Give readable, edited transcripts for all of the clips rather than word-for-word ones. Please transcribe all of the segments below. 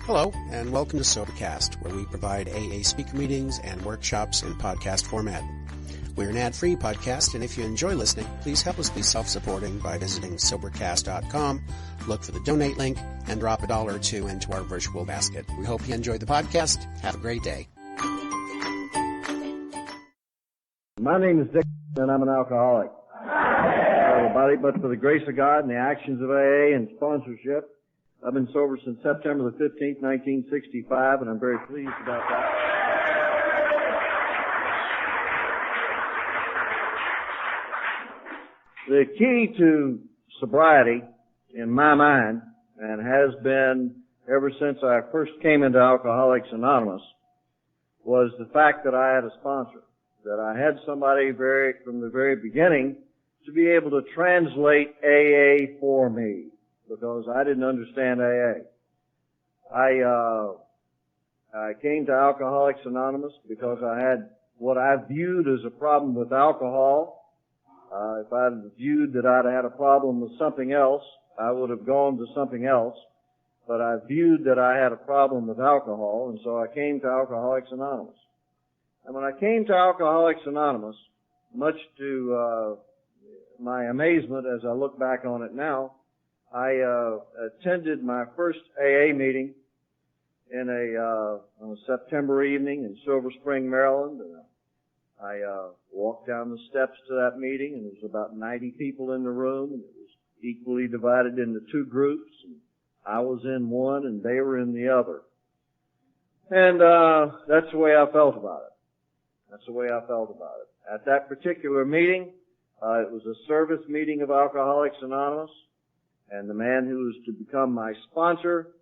Hello, and welcome to Sobercast, where we provide AA speaker meetings and workshops in podcast format. We're an ad-free podcast, and if you enjoy listening, please help us be self-supporting by visiting Sobercast.com, look for the donate link, and drop $1 or $2 into our virtual basket. We hope you enjoy the podcast. Have a great day. My name is Dick, and I'm an alcoholic. Everybody, but for the grace of God and the actions of AA and sponsorship, I've been sober since September the 15th, 1965, and I'm very pleased about that. The key to sobriety, in my mind, and has been ever since I first came into Alcoholics Anonymous, was the fact that I had a sponsor, that I had somebody from the very beginning to be able to translate AA for me, because I didn't understand AA. I came to Alcoholics Anonymous because I had what I viewed as a problem with alcohol. If I'd viewed that I'd had a problem with something else, I would have gone to something else. But I viewed that I had a problem with alcohol, and so I came to Alcoholics Anonymous. And when I came to Alcoholics Anonymous, much to my amazement as I look back on it now, I attended my first AA meeting on a September evening in Silver Spring, Maryland. And I walked down the steps to that meeting, and there was about 90 people in the room, and it was equally divided into two groups. And I was in one, and they were in the other. And that's the way I felt about it. That's the way I felt about it. At that particular meeting, it was a service meeting of Alcoholics Anonymous. And the man who was to become my sponsor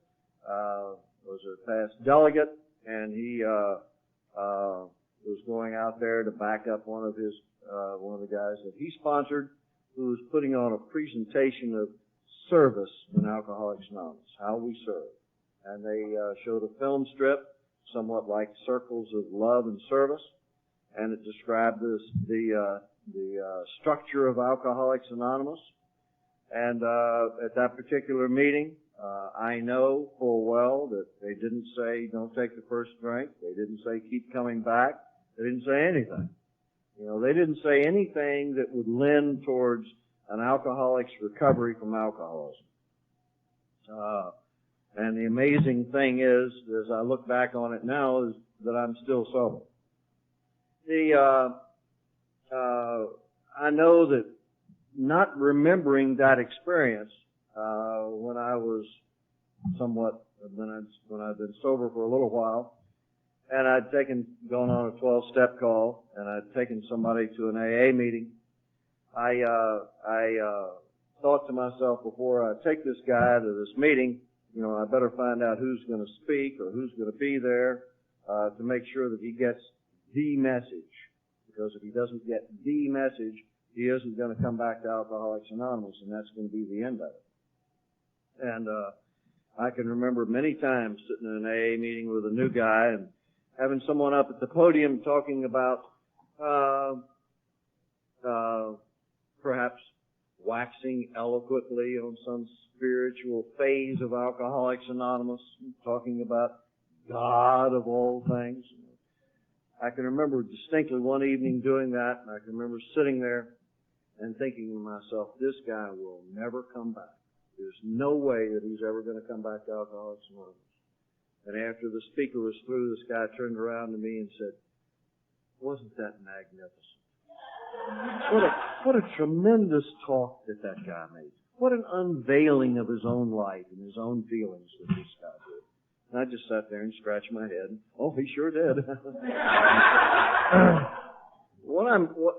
was a past delegate, and he was going out there to back up one of the guys that he sponsored, who was putting on a presentation of service in Alcoholics Anonymous, how we serve. And they showed a film strip, somewhat like Circles of Love and Service, and it described the structure of Alcoholics Anonymous. And at that particular meeting, I know full well that they didn't say, don't take the first drink. They didn't say, keep coming back. They didn't say anything. You know, they didn't say anything that would lend towards an alcoholic's recovery from alcoholism. And the amazing thing is, as I look back on it now, is that I'm still sober. I know that not remembering that experience when I was when I'd been sober for a little while, and I'd gone on a 12-step call, and I'd taken somebody to an AA meeting. I thought to myself, before I take this guy to this meeting, you know, I better find out who's going to speak or who's going to be there to make sure that he gets the message. Because if he doesn't get the message, he isn't going to come back to Alcoholics Anonymous, and that's going to be the end of it. And I can remember many times sitting in an AA meeting with a new guy and having someone up at the podium talking about perhaps waxing eloquently on some spiritual phase of Alcoholics Anonymous, talking about God of all things. I can remember distinctly one evening doing that, and I can remember sitting there and thinking to myself, this guy will never come back. There's no way that he's ever going to come back to Alcoholics Anonymous. And after the speaker was through, this guy turned around to me and said, wasn't that magnificent? What a tremendous talk that guy made. What an unveiling of his own life and his own feelings that this guy did. And I just sat there and scratched my head. Oh, he sure did.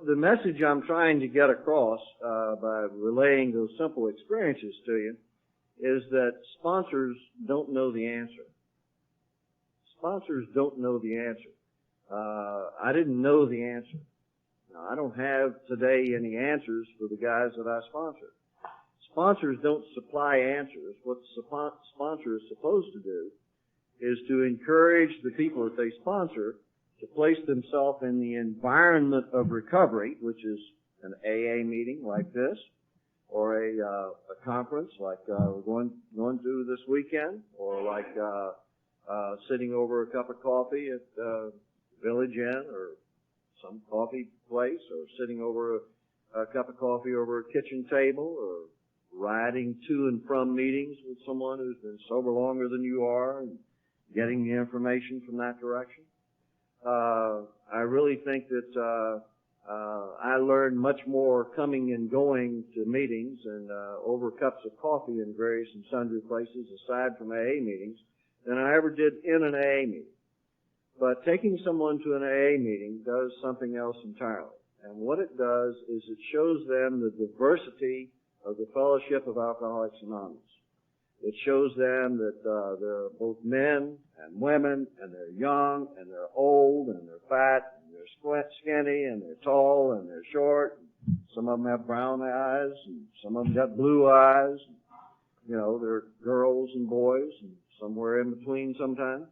The message I'm trying to get across by relaying those simple experiences to you is that sponsors don't know the answer. Sponsors don't know the answer. I didn't know the answer. Now, I don't have today any answers for the guys that I sponsor. Sponsors don't supply answers. What the sponsor is supposed to do is to encourage the people that they sponsor to place themselves in the environment of recovery, which is an AA meeting like this, or a conference like we're going to this weekend, or like sitting over a cup of coffee at Village Inn or some coffee place, or sitting over a cup of coffee over a kitchen table, or riding to and from meetings with someone who's been sober longer than you are and getting the information from that direction. I really think that I learned much more coming and going to meetings and over cups of coffee in various and sundry places aside from AA meetings than I ever did in an AA meeting. But taking someone to an AA meeting does something else entirely. And what it does is it shows them the diversity of the Fellowship of Alcoholics Anonymous. It shows them that there are both men and women, and they're young, and they're old, and they're fat, and they're skinny, and they're tall, and they're short. Some of them have brown eyes, and some of them got blue eyes. You know, they're girls and boys, and somewhere in between sometimes.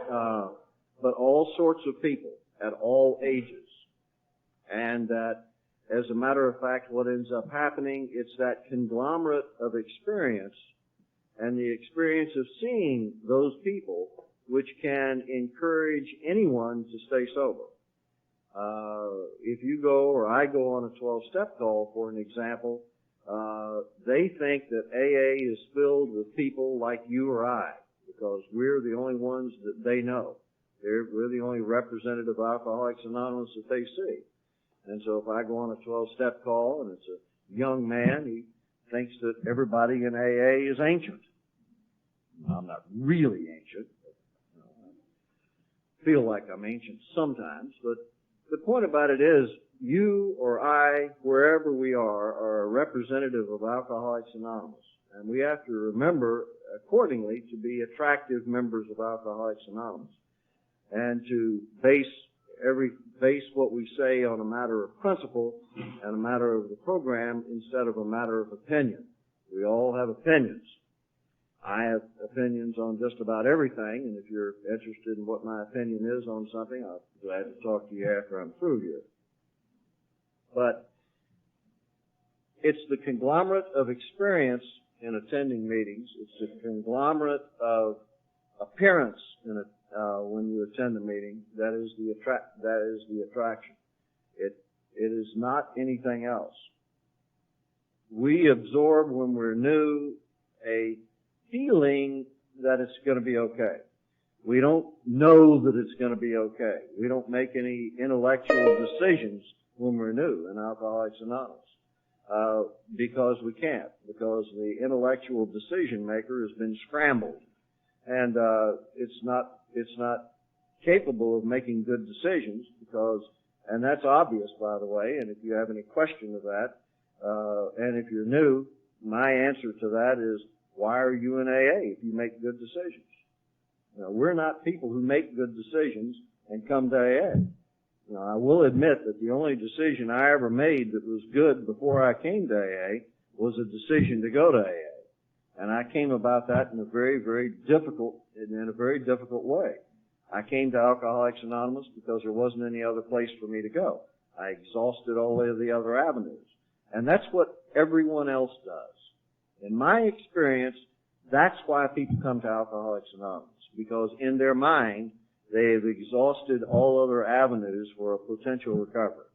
But all sorts of people at all ages. And that, as a matter of fact, what ends up happening, it's that conglomerate of experience and the experience of seeing those people which can encourage anyone to stay sober. If you go, or I go on a 12-step call, for an example, they think that AA is filled with people like you or I, because we're the only ones that they know. We're the only representative of Alcoholics Anonymous that they see. And so if I go on a 12-step call and it's a young man, he thinks that everybody in AA is ancient. I'm not really ancient. But, I feel like I'm ancient sometimes. But the point about it is, you or I, wherever we are a representative of Alcoholics Anonymous. And we have to remember, accordingly, to be attractive members of Alcoholics Anonymous. And to base what we say on a matter of principle and a matter of the program instead of a matter of opinion. We all have opinions. I have opinions on just about everything, and if you're interested in what my opinion is on something, I'll be glad to talk to you after I'm through here. But it's the conglomerate of experience in attending meetings. It's the conglomerate of appearance in it. When you attend a meeting, that is the attraction. It is not anything else. We absorb when we're new a feeling that it's going to be okay. We don't know that it's going to be okay. We don't make any intellectual decisions when we're new in Alcoholics Anonymous because we can't, because the intellectual decision maker has been scrambled, and it's not capable of making good decisions because, and that's obvious, by the way, and if you have any question of that, and if you're new, my answer to that is, why are you in AA if you make good decisions? You know, we're not people who make good decisions and come to AA. You know, I will admit that the only decision I ever made that was good before I came to AA was a decision to go to AA. And I came about that in a very, very difficult way. I came to Alcoholics Anonymous because there wasn't any other place for me to go. I exhausted all of the other avenues. And that's what everyone else does. In my experience, that's why people come to Alcoholics Anonymous, because in their mind, they have exhausted all other avenues for a potential recovery.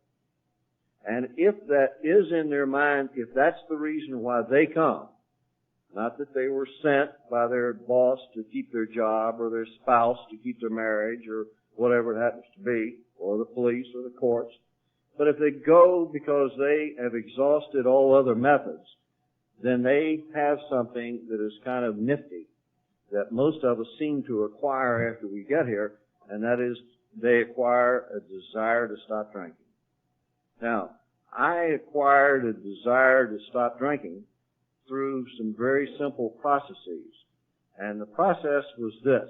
And if that is in their mind, if that's the reason why they come, not that they were sent by their boss to keep their job or their spouse to keep their marriage or whatever it happens to be, or the police or the courts, but if they go because they have exhausted all other methods, then they have something that is kind of nifty that most of us seem to acquire after we get here, and that is they acquire a desire to stop drinking. Now, I acquired a desire to stop drinking through some very simple processes. And the process was this,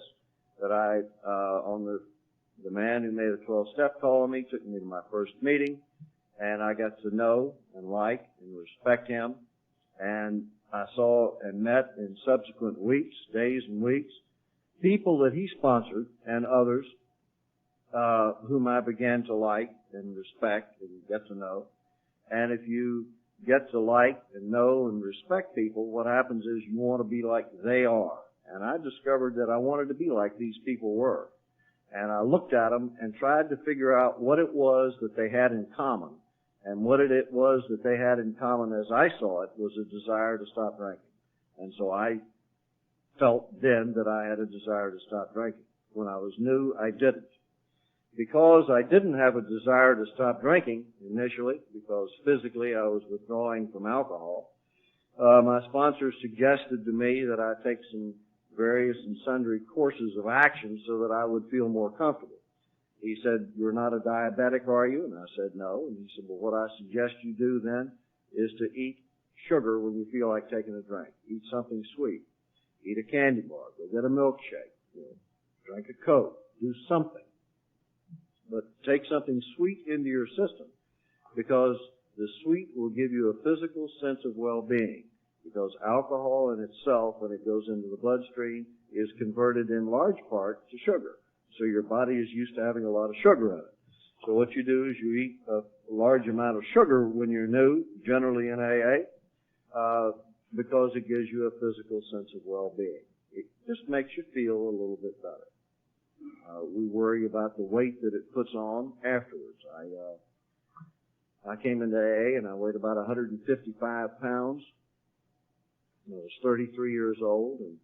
that on the man who made a 12-step call on me took me to my first meeting, and I got to know and like and respect him. And I saw and met in subsequent weeks, days and weeks, people that he sponsored and others whom I began to like and respect and get to know. And if you get to like and know and respect people, what happens is you want to be like they are. And I discovered that I wanted to be like these people were. And I looked at them and tried to figure out what it was that they had in common. And what it was that they had in common, as I saw it, was a desire to stop drinking. And so I felt then that I had a desire to stop drinking. When I was new, I didn't. Because I didn't have a desire to stop drinking initially, because physically I was withdrawing from alcohol, my sponsor suggested to me that I take some various and sundry courses of action so that I would feel more comfortable. He said, "You're not a diabetic, are you?" And I said, "No." And he said, "Well, what I suggest you do then is to eat sugar when you feel like taking a drink. Eat something sweet. Eat a candy bar. Go get a milkshake. Drink a Coke. Do something. But take something sweet into your system, because the sweet will give you a physical sense of well-being. Because alcohol in itself, when it goes into the bloodstream, is converted in large part to sugar. So your body is used to having a lot of sugar in it. So what you do is you eat a large amount of sugar when you're new, generally in AA, because it gives you a physical sense of well-being. It just makes you feel a little bit better. We worry about the weight that it puts on afterwards. I came into AA and I weighed about 155 pounds. I was 33 years old, and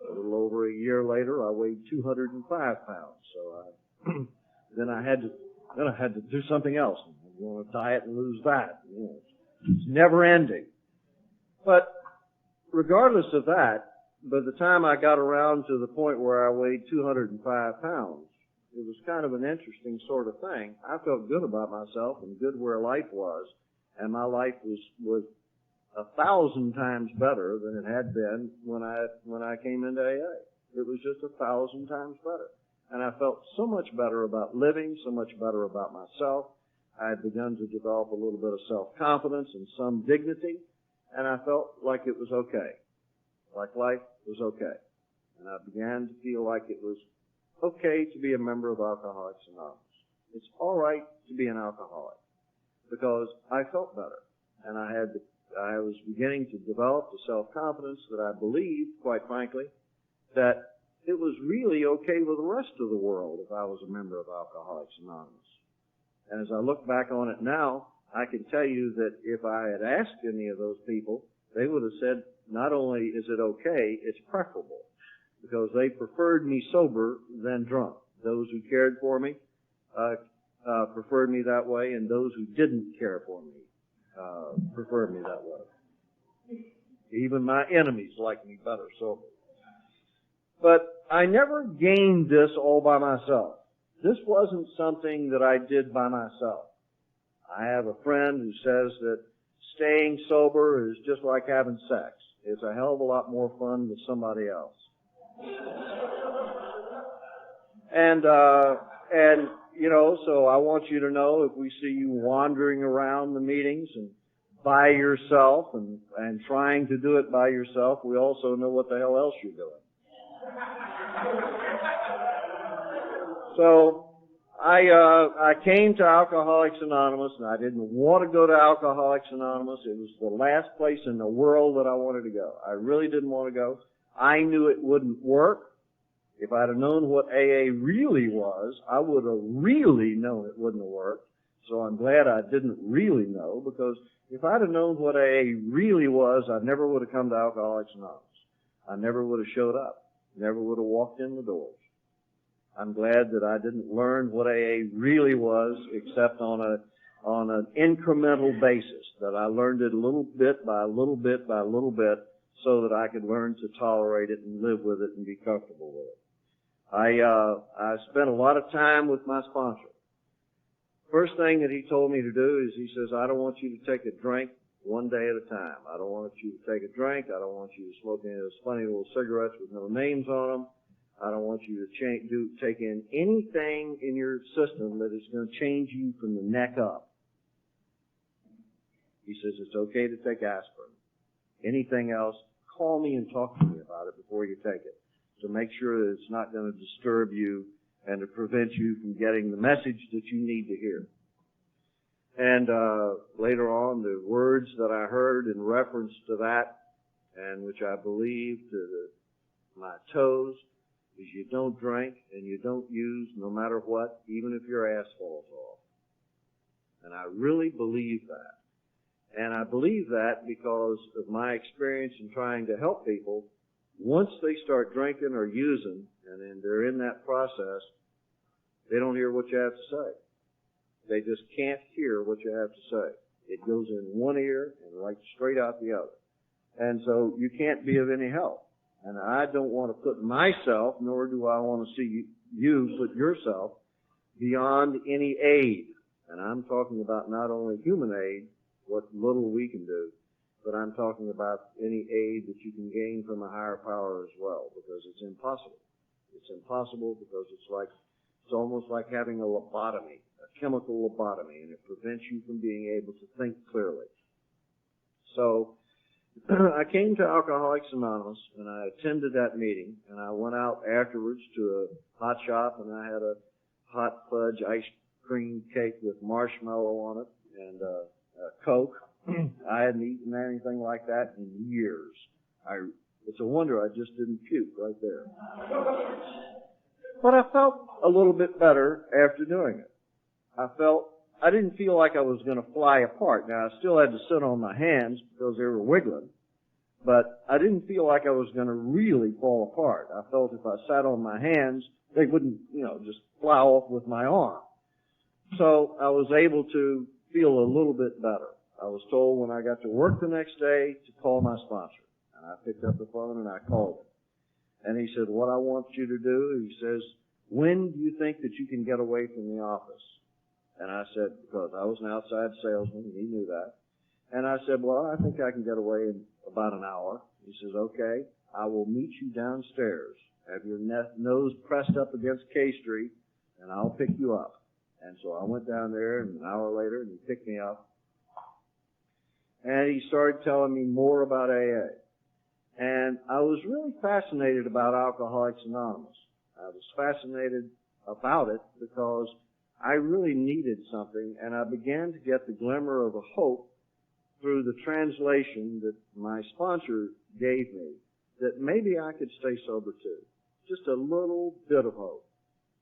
a little over a year later, I weighed 205 pounds. So then I had to do something else. I go on a diet and lose that. It's never ending. But regardless of that, by the time I got around to the point where I weighed 205 pounds, it was kind of an interesting sort of thing. I felt good about myself and good where life was, and my life was 1,000 times better than it had been when I came into AA. It was just 1,000 times better. And I felt so much better about living, so much better about myself. I had begun to develop a little bit of self-confidence and some dignity, and I felt like it was okay. Like life was okay. And I began to feel like it was okay to be a member of Alcoholics Anonymous. It's all right to be an alcoholic, because I felt better. And I was beginning to develop the self-confidence that I believed, quite frankly, that it was really okay with the rest of the world if I was a member of Alcoholics Anonymous. And as I look back on it now, I can tell you that if I had asked any of those people, they would have said, not only is it okay, it's preferable, because they preferred me sober than drunk. Those who cared for me preferred me that way, and those who didn't care for me preferred me that way. Even my enemies liked me better sober. But I never gained this all by myself. This wasn't something that I did by myself. I have a friend who says that staying sober is just like having sex. It's a hell of a lot more fun with somebody else. And so I want you to know, if we see you wandering around the meetings and by yourself and trying to do it by yourself, we also know what the hell else you're doing. So I came to Alcoholics Anonymous, and I didn't want to go to Alcoholics Anonymous. It was the last place in the world that I wanted to go. I really didn't want to go. I knew it wouldn't work. If I'd have known what AA really was, I would have really known it wouldn't have worked. So I'm glad I didn't really know, because if I'd have known what AA really was, I never would have come to Alcoholics Anonymous. I never would have showed up. Never would have walked in the doors. I'm glad that I didn't learn what AA really was, except on an incremental basis, that I learned it a little bit by little bit by little bit, so that I could learn to tolerate it and live with it and be comfortable with it. I spent a lot of time with my sponsor. First thing that he told me to do is, he says, I don't want you to take a drink one day at a time. I don't want you to take a drink. I don't want you to smoke any of those funny little cigarettes with no names on them. I don't want you to take in anything in your system that is going to change you from the neck up. He says it's okay to take aspirin. Anything else, call me and talk to me about it before you take it, to make sure that it's not going to disturb you and to prevent you from getting the message that you need to hear. And later on, the words that I heard in reference to that, and which I believed my toes, is you don't drink and you don't use no matter what, even if your ass falls off. And I really believe that. And I believe that because of my experience in trying to help people. Once they start drinking or using, and then they're in that process, they don't hear what you have to say. They just can't hear what you have to say. It goes in one ear and right straight out the other. And so you can't be of any help. And I don't want to put myself, nor do I want to see you put yourself beyond any aid. And I'm talking about not only human aid, what little we can do, but I'm talking about any aid that you can gain from a higher power as well, because it's impossible. It's impossible because it's almost like having a lobotomy, a chemical lobotomy, and it prevents you from being able to think clearly. So I came to Alcoholics Anonymous, and I attended that meeting, and I went out afterwards to a hot shop, and I had a hot fudge ice cream cake with marshmallow on it, and a Coke. I hadn't eaten anything like that in years. It's a wonder I just didn't puke right there. But I felt a little bit better after doing it. I didn't feel like I was going to fly apart. Now, I still had to sit on my hands because they were wiggling, but I didn't feel like I was going to really fall apart. I felt if I sat on my hands, they wouldn't, just fly off with my arm. So I was able to feel a little bit better. I was told when I got to work the next day to call my sponsor. And I picked up the phone and I called him. And he said, what I want you to do, he says, when do you think that you can get away from the office? And I said, because I was an outside salesman, and he knew that. And I said, well, I think I can get away in about an hour. He says, okay, I will meet you downstairs. Have your nose pressed up against K Street, and I'll pick you up. And so I went down there, and an hour later, and he picked me up. And he started telling me more about AA. And I was really fascinated about Alcoholics Anonymous. I was fascinated about it because I really needed something, and I began to get the glimmer of a hope through the translation that my sponsor gave me, that maybe I could stay sober too. Just a little bit of hope.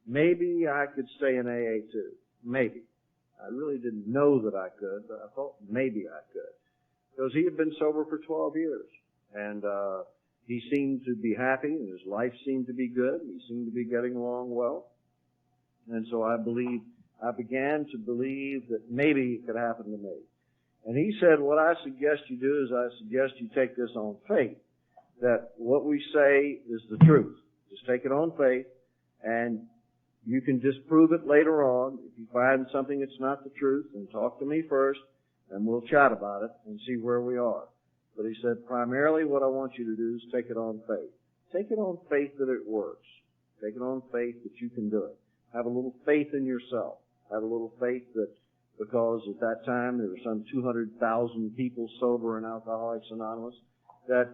Maybe I could stay in AA too. Maybe. I really didn't know that I could, but I thought maybe I could. Because he had been sober for 12 years. And he seemed to be happy, and his life seemed to be good. He seemed to be getting along well. And so I began to believe that maybe it could happen to me. And he said, what I suggest you do is I suggest you take this on faith, that what we say is the truth. Just take it on faith, and you can disprove it later on. If you find something that's not the truth, then talk to me first, and we'll chat about it and see where we are. But he said, primarily what I want you to do is take it on faith. Take it on faith that it works. Take it on faith that you can do it. Have a little faith in yourself. Have a little faith that, because at that time there were some 200,000 people sober in Alcoholics Anonymous, that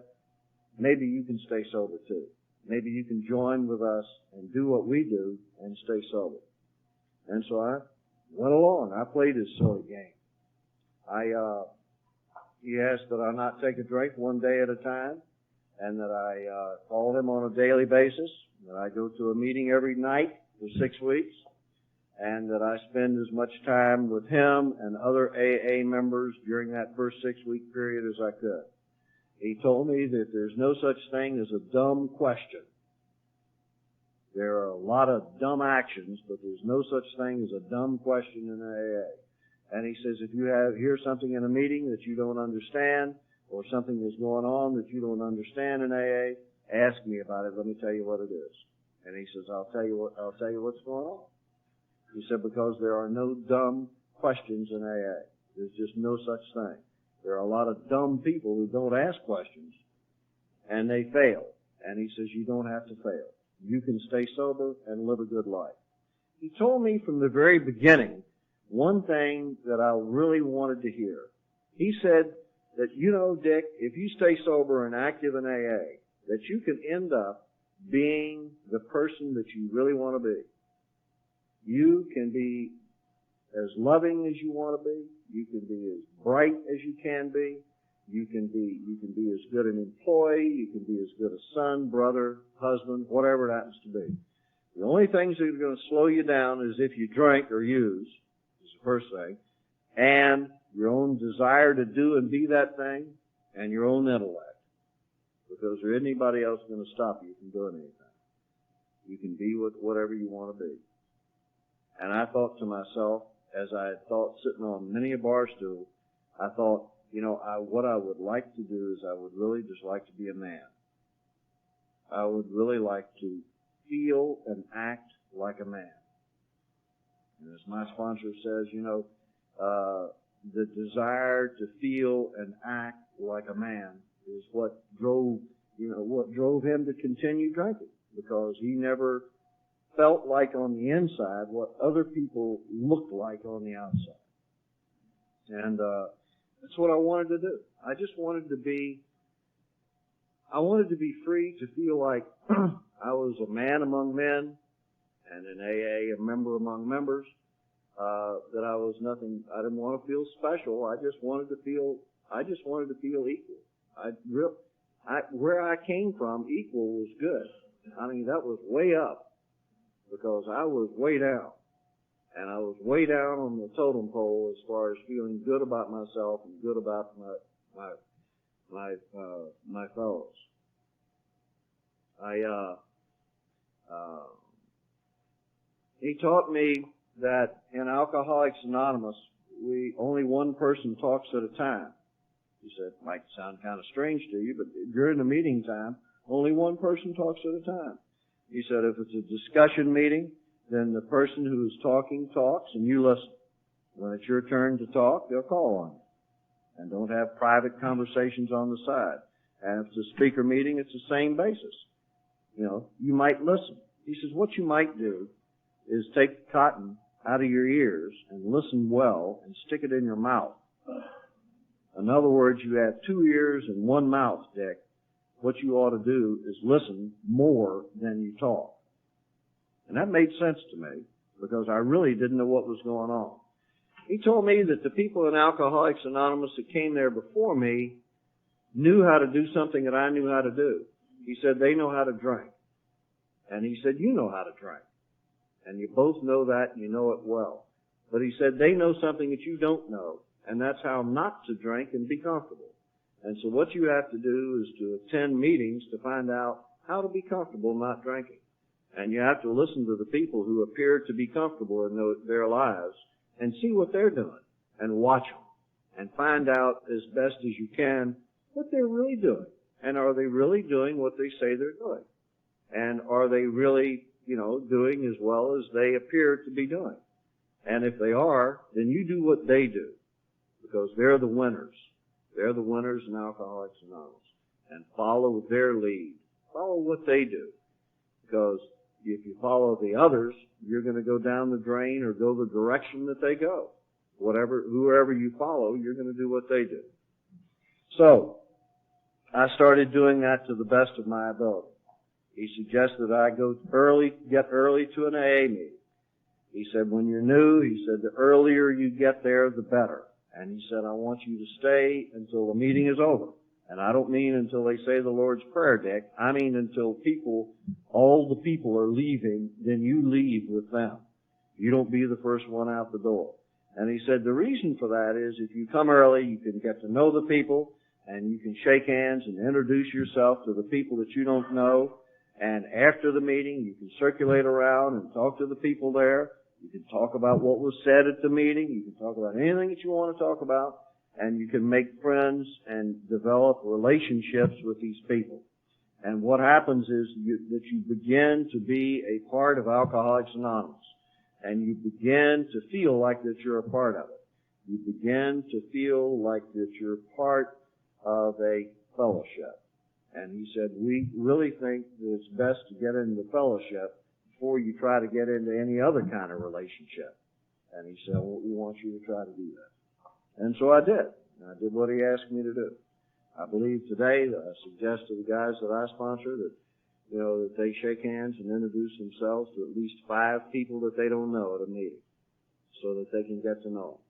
maybe you can stay sober too. Maybe you can join with us and do what we do and stay sober. And so I went along. I played his silly game. He asked that I not take a drink one day at a time, and that I call him on a daily basis, that I go to a meeting every night for 6 weeks, and that I spend as much time with him and other AA members during that first 6-week period as I could. He told me that there's no such thing as a dumb question. There are a lot of dumb actions, but there's no such thing as a dumb question in AA. And he says, if you hear something in a meeting that you don't understand, or something is going on that you don't understand in AA, ask me about it. Let me tell you what it is. And he says, I'll tell you what's going on. He said, because there are no dumb questions in AA. There's just no such thing. There are a lot of dumb people who don't ask questions, and they fail. And he says, you don't have to fail. You can stay sober and live a good life. He told me from the very beginning one thing that I really wanted to hear. He said that, Dick, if you stay sober and active in AA, that you can end up being the person that you really want to be. You can be as loving as you want to be. You can be as bright as you can be. You can be as good an employee, you can be as good a son, brother, husband, whatever it happens to be. The only things that are going to slow you down is if you drink or use, is the first thing, and your own desire to do and be that thing, and your own intellect. Because there isn't anybody else going to stop you from doing anything. You can be whatever you want to be. And I thought to myself, as I had thought sitting on many a bar stool, I thought, what I would like to do is I would really just like to be a man. I would really like to feel and act like a man. And as my sponsor says, the desire to feel and act like a man is what drove him to continue drinking, because he never felt like on the inside what other people looked like on the outside. And that's what I wanted to do. I just wanted to be free to feel like I was a man among men, and in AA a member among members, that I was nothing. I didn't want to feel special. I just wanted to feel equal. Where I came from, equal was good. I mean, that was way up, because I was way down. And I was way down on the totem pole as far as feeling good about myself and good about my fellows. He taught me that in Alcoholics Anonymous, only one person talks at a time. He said, it might sound kind of strange to you, but during the meeting time, only one person talks at a time. He said, if it's a discussion meeting, then the person who is talking talks and you listen. When it's your turn to talk, they'll call on you. And don't have private conversations on the side. And if it's a speaker meeting, it's the same basis. You might listen. He says, what you might do is take the cotton out of your ears and listen well and stick it in your mouth. In other words, you have 2 ears and 1 mouth, Dick. What you ought to do is listen more than you talk. And that made sense to me, because I really didn't know what was going on. He told me that the people in Alcoholics Anonymous that came there before me knew how to do something that I knew how to do. He said, they know how to drink. And he said, you know how to drink. And you both know that, and you know it well. But he said, they know something that you don't know, and that's how not to drink and be comfortable. And so what you have to do is to attend meetings to find out how to be comfortable not drinking. And you have to listen to the people who appear to be comfortable in their lives and see what they're doing and watch them and find out as best as you can what they're really doing. And are they really doing what they say they're doing? And are they really, doing as well as they appear to be doing? And if they are, then you do what they do, because they're the winners. They're the winners in Alcoholics Anonymous. And follow their lead. Follow what they do. Because if you follow the others, you're going to go down the drain or go the direction that they go. Whoever you follow, you're going to do what they do. So, I started doing that to the best of my ability. He suggested I get early to an AA meeting. He said, when you're new, he said, the earlier you get there, the better. And he said, I want you to stay until the meeting is over. And I don't mean until they say the Lord's Prayer, Dick. I mean until all the people are leaving, then you leave with them. You don't be the first one out the door. And he said the reason for that is if you come early, you can get to know the people, and you can shake hands and introduce yourself to the people that you don't know. And after the meeting, you can circulate around and talk to the people there. You can talk about what was said at the meeting. You can talk about anything that you want to talk about. And you can make friends and develop relationships with these people. And what happens is that you begin to be a part of Alcoholics Anonymous. And you begin to feel like that you're a part of it. You begin to feel like that you're part of a fellowship. And he said, we really think that it's best to get into the fellowship before you try to get into any other kind of relationship. And he said, well, we want you to try to do that. And so I did. I did what he asked me to do. I believe today that I suggest to the guys that I sponsor that, that they shake hands and introduce themselves to at least 5 people that they don't know at a meeting so that they can get to know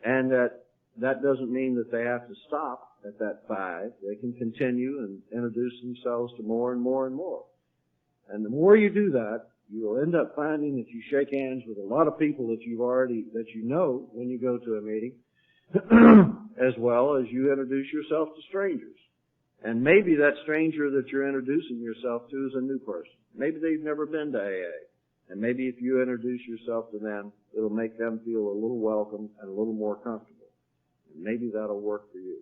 them. And that that doesn't mean that they have to stop at that 5. They can continue and introduce themselves to more and more and more. And the more you do that, you will end up finding that you shake hands with a lot of people that you know when you go to a meeting, as well as you introduce yourself to strangers. And maybe that stranger that you're introducing yourself to is a new person. Maybe they've never been to AA. And maybe if you introduce yourself to them, it'll make them feel a little welcome and a little more comfortable. And maybe that'll work for you.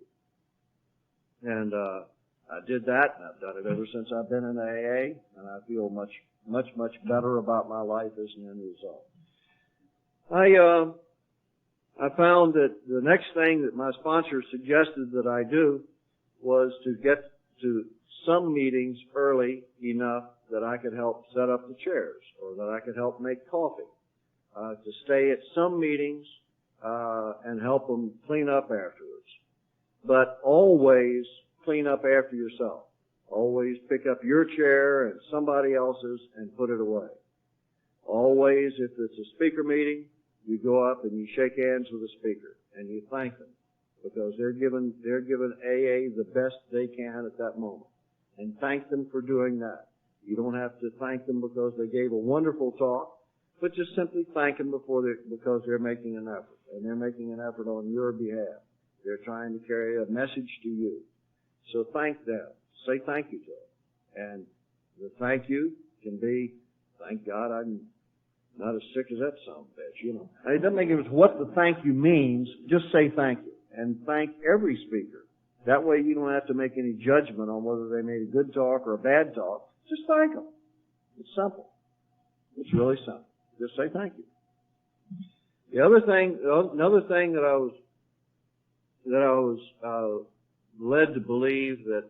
And I did that, and I've done it ever since I've been in AA, and I feel much better about my life as an end result. I found that the next thing that my sponsor suggested that I do was to get to some meetings early enough that I could help set up the chairs, or that I could help make coffee, to stay at some meetings and help them clean up afterwards. But always clean up after yourself. Always pick up your chair and somebody else's and put it away. Always, if it's a speaker meeting, you go up and you shake hands with the speaker and you thank them, because they're giving AA the best they can at that moment. And thank them for doing that. You don't have to thank them because they gave a wonderful talk, but just simply thank them because they're making an effort. And they're making an effort on your behalf. They're trying to carry a message to you. So thank them. Say thank you to them. And the thank you can be, thank God I'm not as sick as that son of a bitch, you know. It doesn't make a difference what the thank you means. Just say thank you. And thank every speaker. That way you don't have to make any judgment on whether they made a good talk or a bad talk. Just thank them. It's simple. It's really simple. Just say thank you. Another thing that I was led to believe that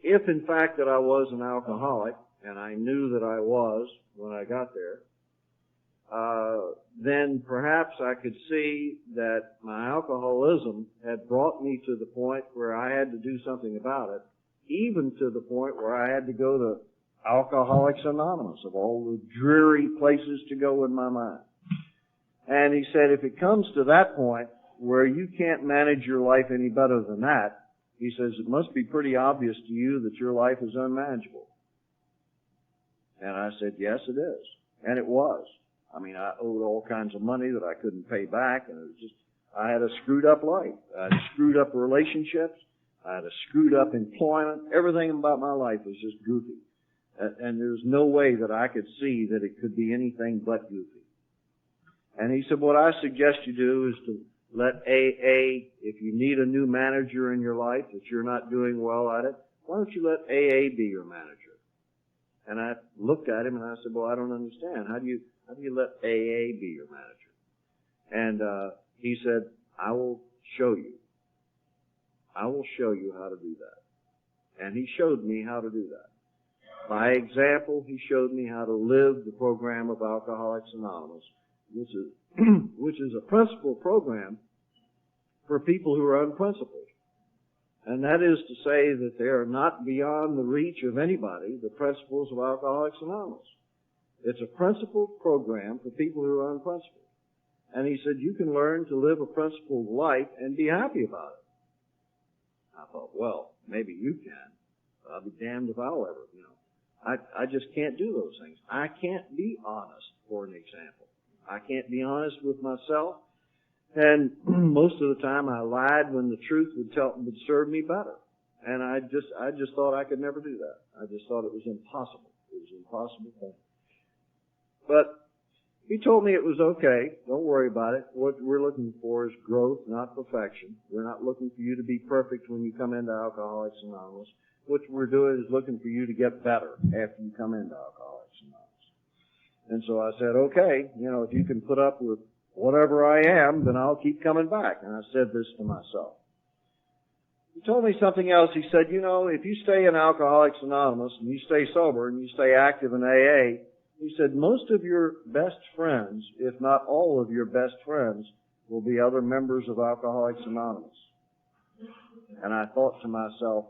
if in fact that I was an alcoholic, and I knew that I was when I got there, then perhaps I could see that my alcoholism had brought me to the point where I had to do something about it, even to the point where I had to go to Alcoholics Anonymous, of all the dreary places to go in my mind. And he said, if it comes to that point where you can't manage your life any better than that, he says, it must be pretty obvious to you that your life is unmanageable. And I said, yes, it is. And it was. I mean, I owed all kinds of money that I couldn't pay back, and it was just, I had a screwed up life. I had screwed up relationships. I had a screwed up employment. Everything about my life was just goofy. And there's no way that I could see that it could be anything but goofy. And he said, what I suggest you do is to let AA, if you need a new manager in your life, that you're not doing well at it, why don't you let AA be your manager? And I looked at him and I said, well, I don't understand. How do you let AA be your manager? And he said, I will show you. I will show you how to do that. And he showed me how to do that. By example, he showed me how to live the program of Alcoholics Anonymous, which is a principal program for people who are unprincipled. And that is to say that they are not beyond the reach of anybody, the principles of Alcoholics Anonymous. It's a principled program for people who are unprincipled. And he said, you can learn to live a principled life and be happy about it. I thought, well, maybe you can. But I'll be damned if I'll ever, I just can't do those things. I can't be honest, for an example. I can't be honest with myself. And most of the time I lied when the truth would serve me better. And I just thought I could never do that. I just thought it was impossible. It was an impossible thing. But he told me it was okay. Don't worry about it. What we're looking for is growth, not perfection. We're not looking for you to be perfect when you come into Alcoholics Anonymous. What we're doing is looking for you to get better after you come into Alcoholics Anonymous. And so I said, okay, if you can put up with whatever I am, then I'll keep coming back. And I said this to myself. He told me something else. He said, if you stay in Alcoholics Anonymous and you stay sober and you stay active in AA, he said, most of your best friends, if not all of your best friends, will be other members of Alcoholics Anonymous. And I thought to myself,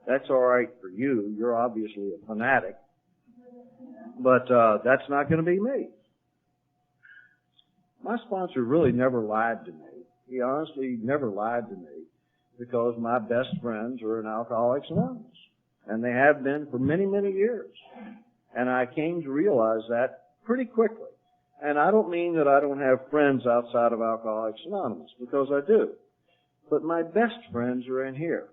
that's all right for you. You're obviously a fanatic. But that's not going to be me. My sponsor really never lied to me. He honestly never lied to me, because my best friends are in Alcoholics Anonymous. And they have been for many, many years. And I came to realize that pretty quickly. And I don't mean that I don't have friends outside of Alcoholics Anonymous, because I do. But my best friends are in here.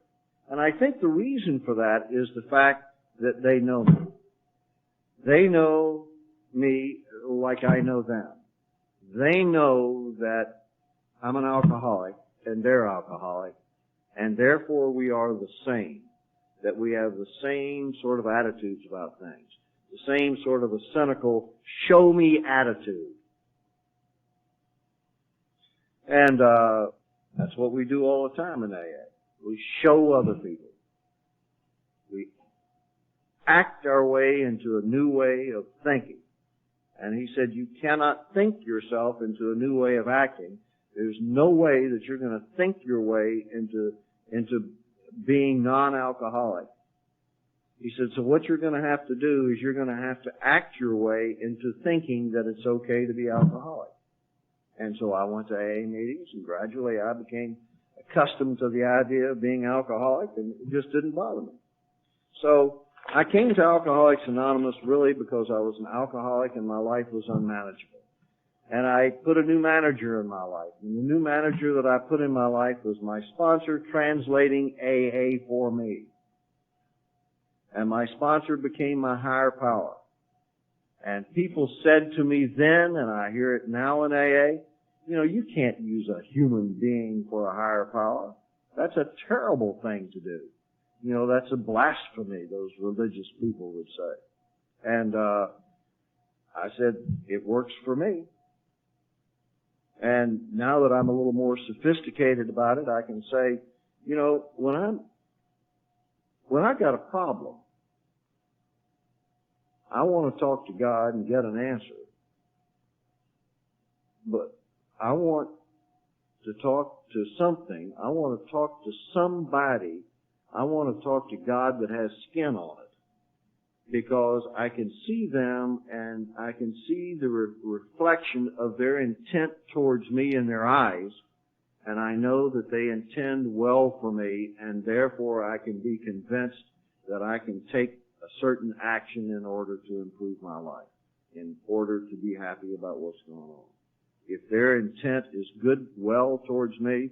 And I think the reason for that is the fact that they know me. They know me like I know them. They know that I'm an alcoholic and they're alcoholic, and therefore we are the same. That we have the same sort of attitudes about things. The same sort of a cynical, show me attitude. And that's what we do all the time in AA. We show other people. We act our way into a new way of thinking. And he said, you cannot think yourself into a new way of acting. There's no way that you're going to think your way into being non-alcoholic. He said, so what you're going to have to do is you're going to have to act your way into thinking that it's okay to be alcoholic. And so I went to AA meetings, and gradually I became accustomed to the idea of being alcoholic, and it just didn't bother me. So I came to Alcoholics Anonymous really because I was an alcoholic and my life was unmanageable. And I put a new manager in my life. And the new manager that I put in my life was my sponsor translating AA for me. And my sponsor became my higher power. And people said to me then, and I hear it now in AA, you know, you can't use a human being for a higher power. That's a terrible thing to do. You know, that's a blasphemy, those religious people would say. And I said, it works for me. And now that I'm a little more sophisticated about it, I can say, you know, when I've got a problem, I want to talk to God and get an answer. But I want to talk to something. I want to talk to somebody. I want to talk to God that has skin on it. Because I can see them and I can see the reflection of their intent towards me in their eyes, and I know that they intend well for me, and therefore I can be convinced that I can take a certain action in order to improve my life, in order to be happy about what's going on. If their intent is good, well towards me,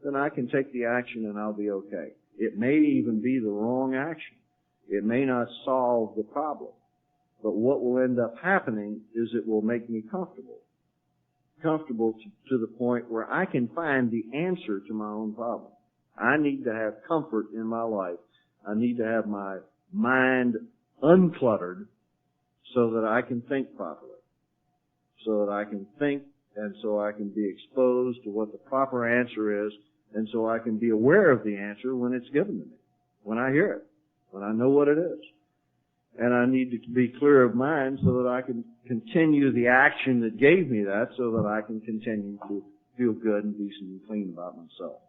then I can take the action and I'll be okay. It may even be the wrong action. It may not solve the problem. But what will end up happening is it will make me comfortable. Comfortable to the point where I can find the answer to my own problem. I need to have comfort in my life. I need to have my mind uncluttered so that I can think properly. So that I can think, and so I can be exposed to what the proper answer is, and so I can be aware of the answer when it's given to me, when I hear it, when I know what it is. And I need to be clear of mind so that I can continue the action that gave me that, so that I can continue to feel good and decent and clean about myself.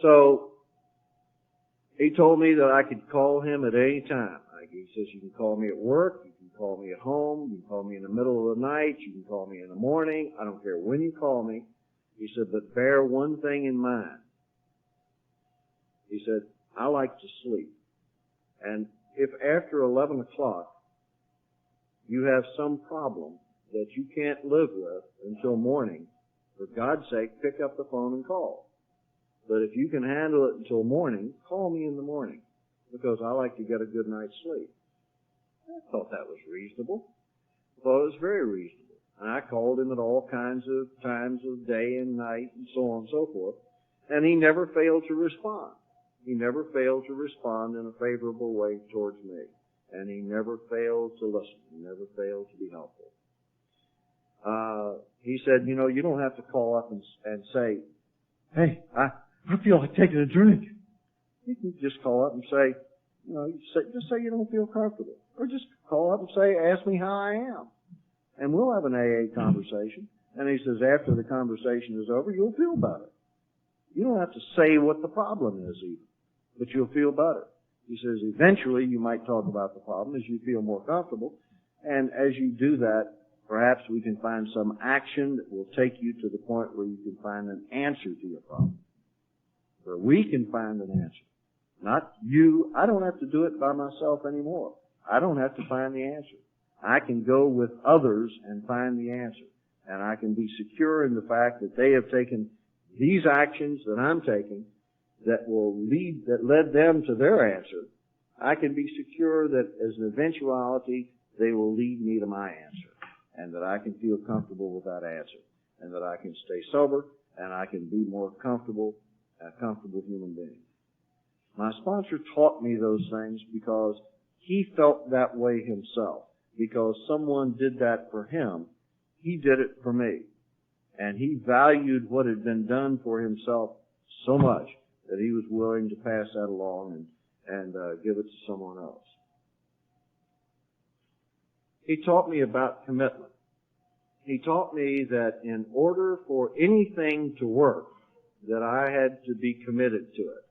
So, he told me that I could call him at any time. He says, you can call me at work, you can call me at home, you can call me in the middle of the night, you can call me in the morning, I don't care when you call me. He said, but bear one thing in mind. He said, I like to sleep. And if after 11 o'clock you have some problem that you can't live with until morning, for God's sake, pick up the phone and call. But if you can handle it until morning, call me in the morning, because I like to get a good night's sleep. I thought that was reasonable. I thought it was very reasonable. And I called him at all kinds of times of day and night and so on and so forth. And he never failed to respond. He never failed to respond in a favorable way towards me. And he never failed to listen. He never failed to be helpful. He said, you know, you don't have to call up and say, hey, I feel like taking a drink. You can just call up and say, you know, just say you don't feel comfortable. Or just call up and say, ask me how I am. And we'll have an AA conversation. And he says, after the conversation is over, you'll feel better. You don't have to say what the problem is even, but you'll feel better. He says, eventually you might talk about the problem as you feel more comfortable. And as you do that, Perhaps we can find some action that will take you to the point where you can find an answer to your problem. Where we can find an answer. Not you. I don't have to do it by myself anymore. I don't have to find the answer. I can go with others and find the answer. And I can be secure in the fact that they have taken these actions that I'm taking that led them to their answer. I can be secure that as an eventuality, they will lead me to my answer. And that I can feel comfortable with that answer. And that I can stay sober and I can be more comfortable, a comfortable human being. My sponsor taught me those things because he felt that way himself. Because someone did that for him, he did it for me. And he valued what had been done for himself so much that he was willing to pass that along and give it to someone else. He taught me about commitment. He taught me that in order for anything to work, that I had to be committed to it.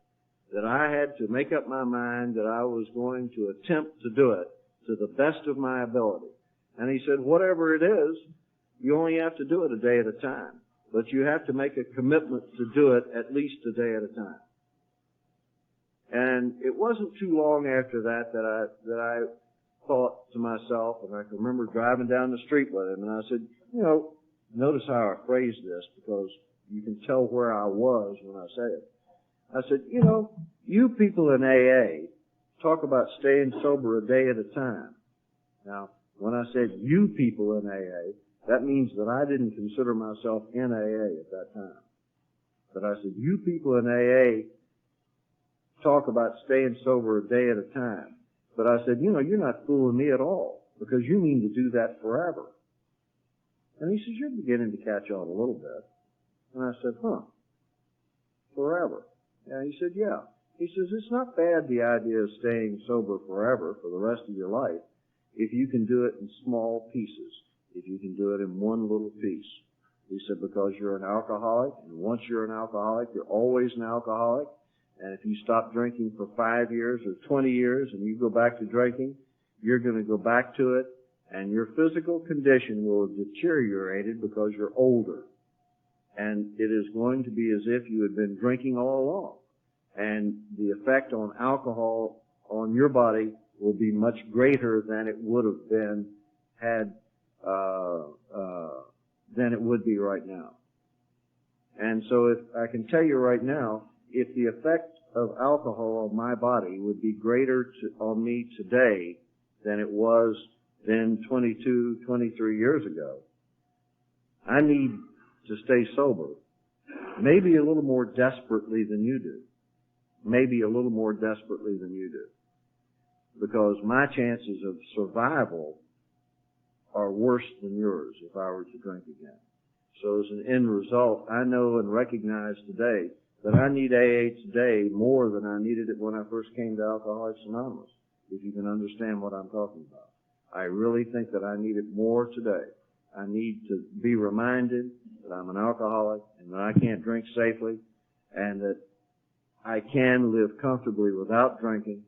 That I had to make up my mind that I was going to attempt to do it to the best of my ability. And he said, whatever it is, you only have to do it a day at a time. But you have to make a commitment to do it at least a day at a time. And it wasn't too long after that I thought to myself, and I can remember driving down the street with him, and I said, notice how I phrased this, because you can tell where I was when I say it. I said, you people in AA talk about staying sober a day at a time. Now, when I said you people in AA, that means that I didn't consider myself in AA at that time. But I said, you people in AA talk about staying sober a day at a time. But I said, you're not fooling me at all, because you mean to do that forever. And he says, you're beginning to catch on a little bit. And I said, forever. And he said, yeah. He says, it's not bad, the idea of staying sober forever for the rest of your life, if you can do it in small pieces, if you can do it in one little piece. He said, because you're an alcoholic, and once you're an alcoholic, you're always an alcoholic. And if you stop drinking for 5 years or 20 years and you go back to drinking, you're going to go back to it, and your physical condition will have deteriorated because you're older. And it is going to be as if you had been drinking all along. And the effect on alcohol on your body will be much greater than it would have been than it would be right now. And so if I can tell you right now, if the effect of alcohol on my body would be greater on me today than it was then 22, 23 years ago, I need to stay sober, maybe a little more desperately than you do. Maybe a little more desperately than you do. Because my chances of survival are worse than yours if I were to drink again. So as an end result, I know and recognize today that I need AA today more than I needed it when I first came to Alcoholics Anonymous, if you can understand what I'm talking about. I really think that I need it more today. I need to be reminded that I'm an alcoholic and that I can't drink safely and that I can live comfortably without drinking.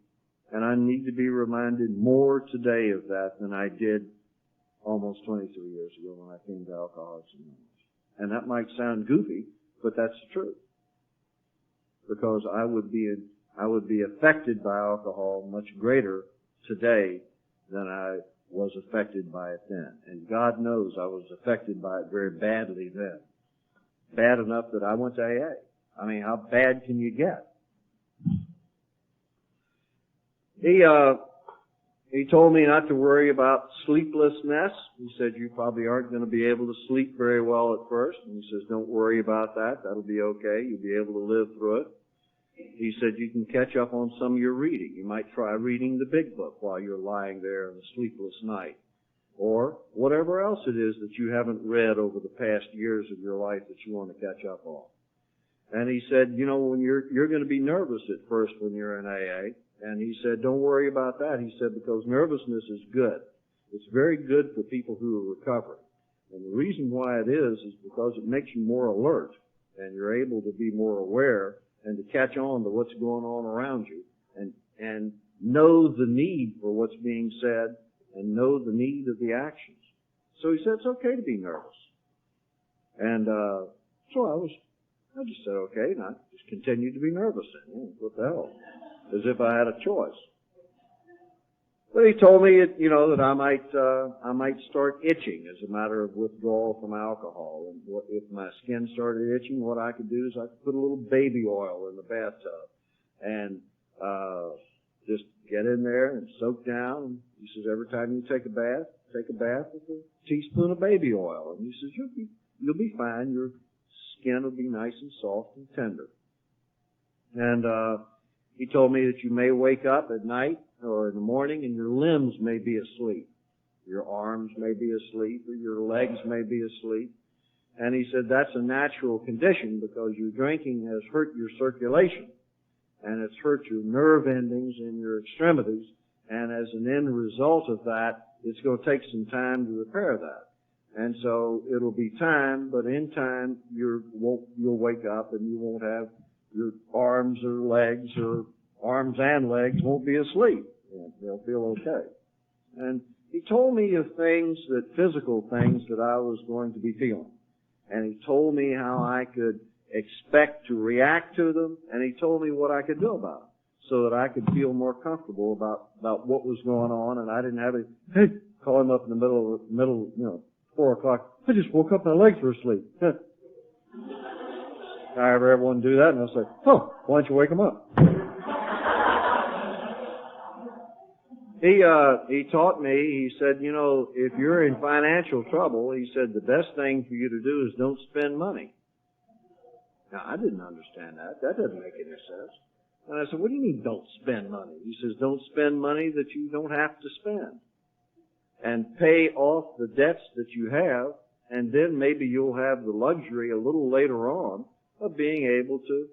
And I need to be reminded more today of that than I did almost 23 years ago when I came to Alcoholics Anonymous. And that might sound goofy, but that's the truth. Because I would be affected by alcohol much greater today than I was affected by it then. And God knows I was affected by it very badly then. Bad enough that I went to AA. I mean, how bad can you get? He told me not to worry about sleeplessness. He said, you probably aren't going to be able to sleep very well at first. And he says, don't worry about that. That'll be okay. You'll be able to live through it. He said, you can catch up on some of your reading. You might try reading the big book while you're lying there in a sleepless night. Or whatever else it is that you haven't read over the past years of your life that you want to catch up on. And he said, when you're going to be nervous at first when you're in AA. And he said, don't worry about that. He said, because nervousness is good. It's very good for people who are recovering. And the reason why it is because it makes you more alert and you're able to be more aware and to catch on to what's going on around you and know the need for what's being said and know the need of the actions. So he said, it's okay to be nervous. And so I just said, okay, and I just continued to be nervous then. What the hell? As if I had a choice. But he told me, that I might start itching as a matter of withdrawal from alcohol. And if my skin started itching, what I could do is I could put a little baby oil in the bathtub and just get in there and soak down. And he says, every time you take a bath with a teaspoon of baby oil. And he says, you'll be fine. Your skin will be nice and soft and tender. And he told me that you may wake up at night or in the morning and your limbs may be asleep. Your arms may be asleep or your legs may be asleep. And he said that's a natural condition because your drinking has hurt your circulation and it's hurt your nerve endings in your extremities. And as an end result of that, it's going to take some time to repair that. And so it'll be time, but in time you'll wake up and you won't have your arms and legs won't be asleep. They'll feel okay. And he told me of physical things that I was going to be feeling. And he told me how I could expect to react to them, and he told me what I could do about it so that I could feel more comfortable about what was going on, and I didn't have to call him up in the middle, 4 o'clock. I just woke up, my legs were asleep. However, everyone do that, and I'll say, why don't you wake them up? He taught me, he said, if you're in financial trouble, he said, the best thing for you to do is don't spend money. Now, I didn't understand that. That doesn't make any sense. And I said, what do you mean don't spend money? He says, don't spend money that you don't have to spend. And pay off the debts that you have, and then maybe you'll have the luxury a little later on of being able to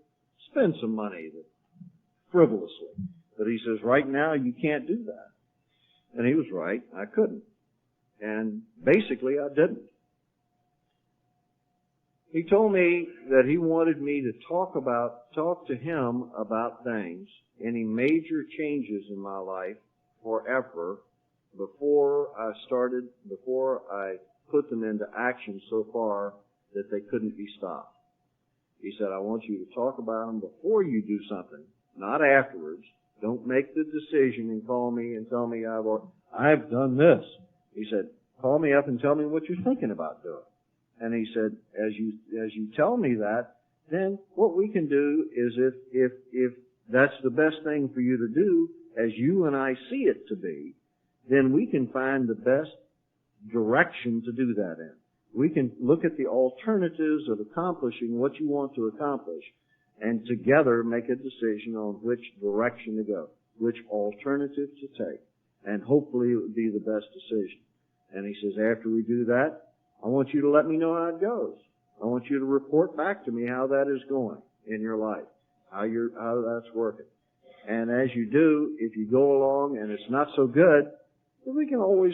spend some money frivolously. But he says, right now you can't do that. And he was right. I couldn't. And basically I didn't. He told me that he wanted me to talk to him about things, any major changes in my life forever, before I put them into action so far that they couldn't be stopped. He said, I want you to talk about them before you do something, not afterwards. Don't make the decision and call me and tell me I've done this. He said, call me up and tell me what you're thinking about doing. And he said, as you tell me that, then what we can do is if that's the best thing for you to do, as you and I see it to be, then we can find the best direction to do that in. We can look at the alternatives of accomplishing what you want to accomplish and together make a decision on which direction to go, which alternative to take. And hopefully it would be the best decision. And he says, after we do that, I want you to let me know how it goes. I want you to report back to me how that is going in your life, how that's working. And as you do, if you go along and it's not so good, then we can always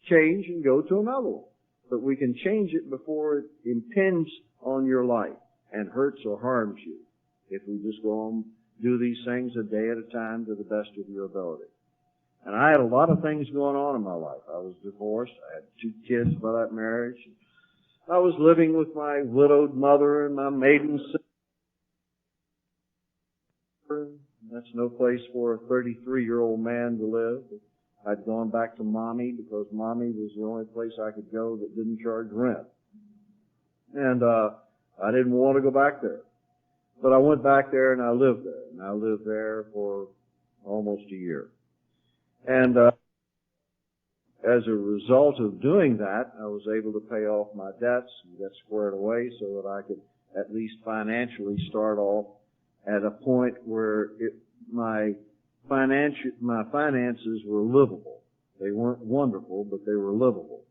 change and go to another one. But we can change it before it impinges on your life and hurts or harms you. If we just go on, do these things a day at a time to the best of your ability. And I had a lot of things going on in my life. I was divorced. I had 2 kids by that marriage. I was living with my widowed mother and my maiden sister. That's no place for a 33-year-old man to live. I'd gone back to Mommy because Mommy was the only place I could go that didn't charge rent. And I didn't want to go back there. But I went back there and I lived there. And I lived there for almost a year. And as a result of doing that, I was able to pay off my debts and get squared away so that I could at least financially start off at a point where my finances were livable. They weren't wonderful, but they were livable.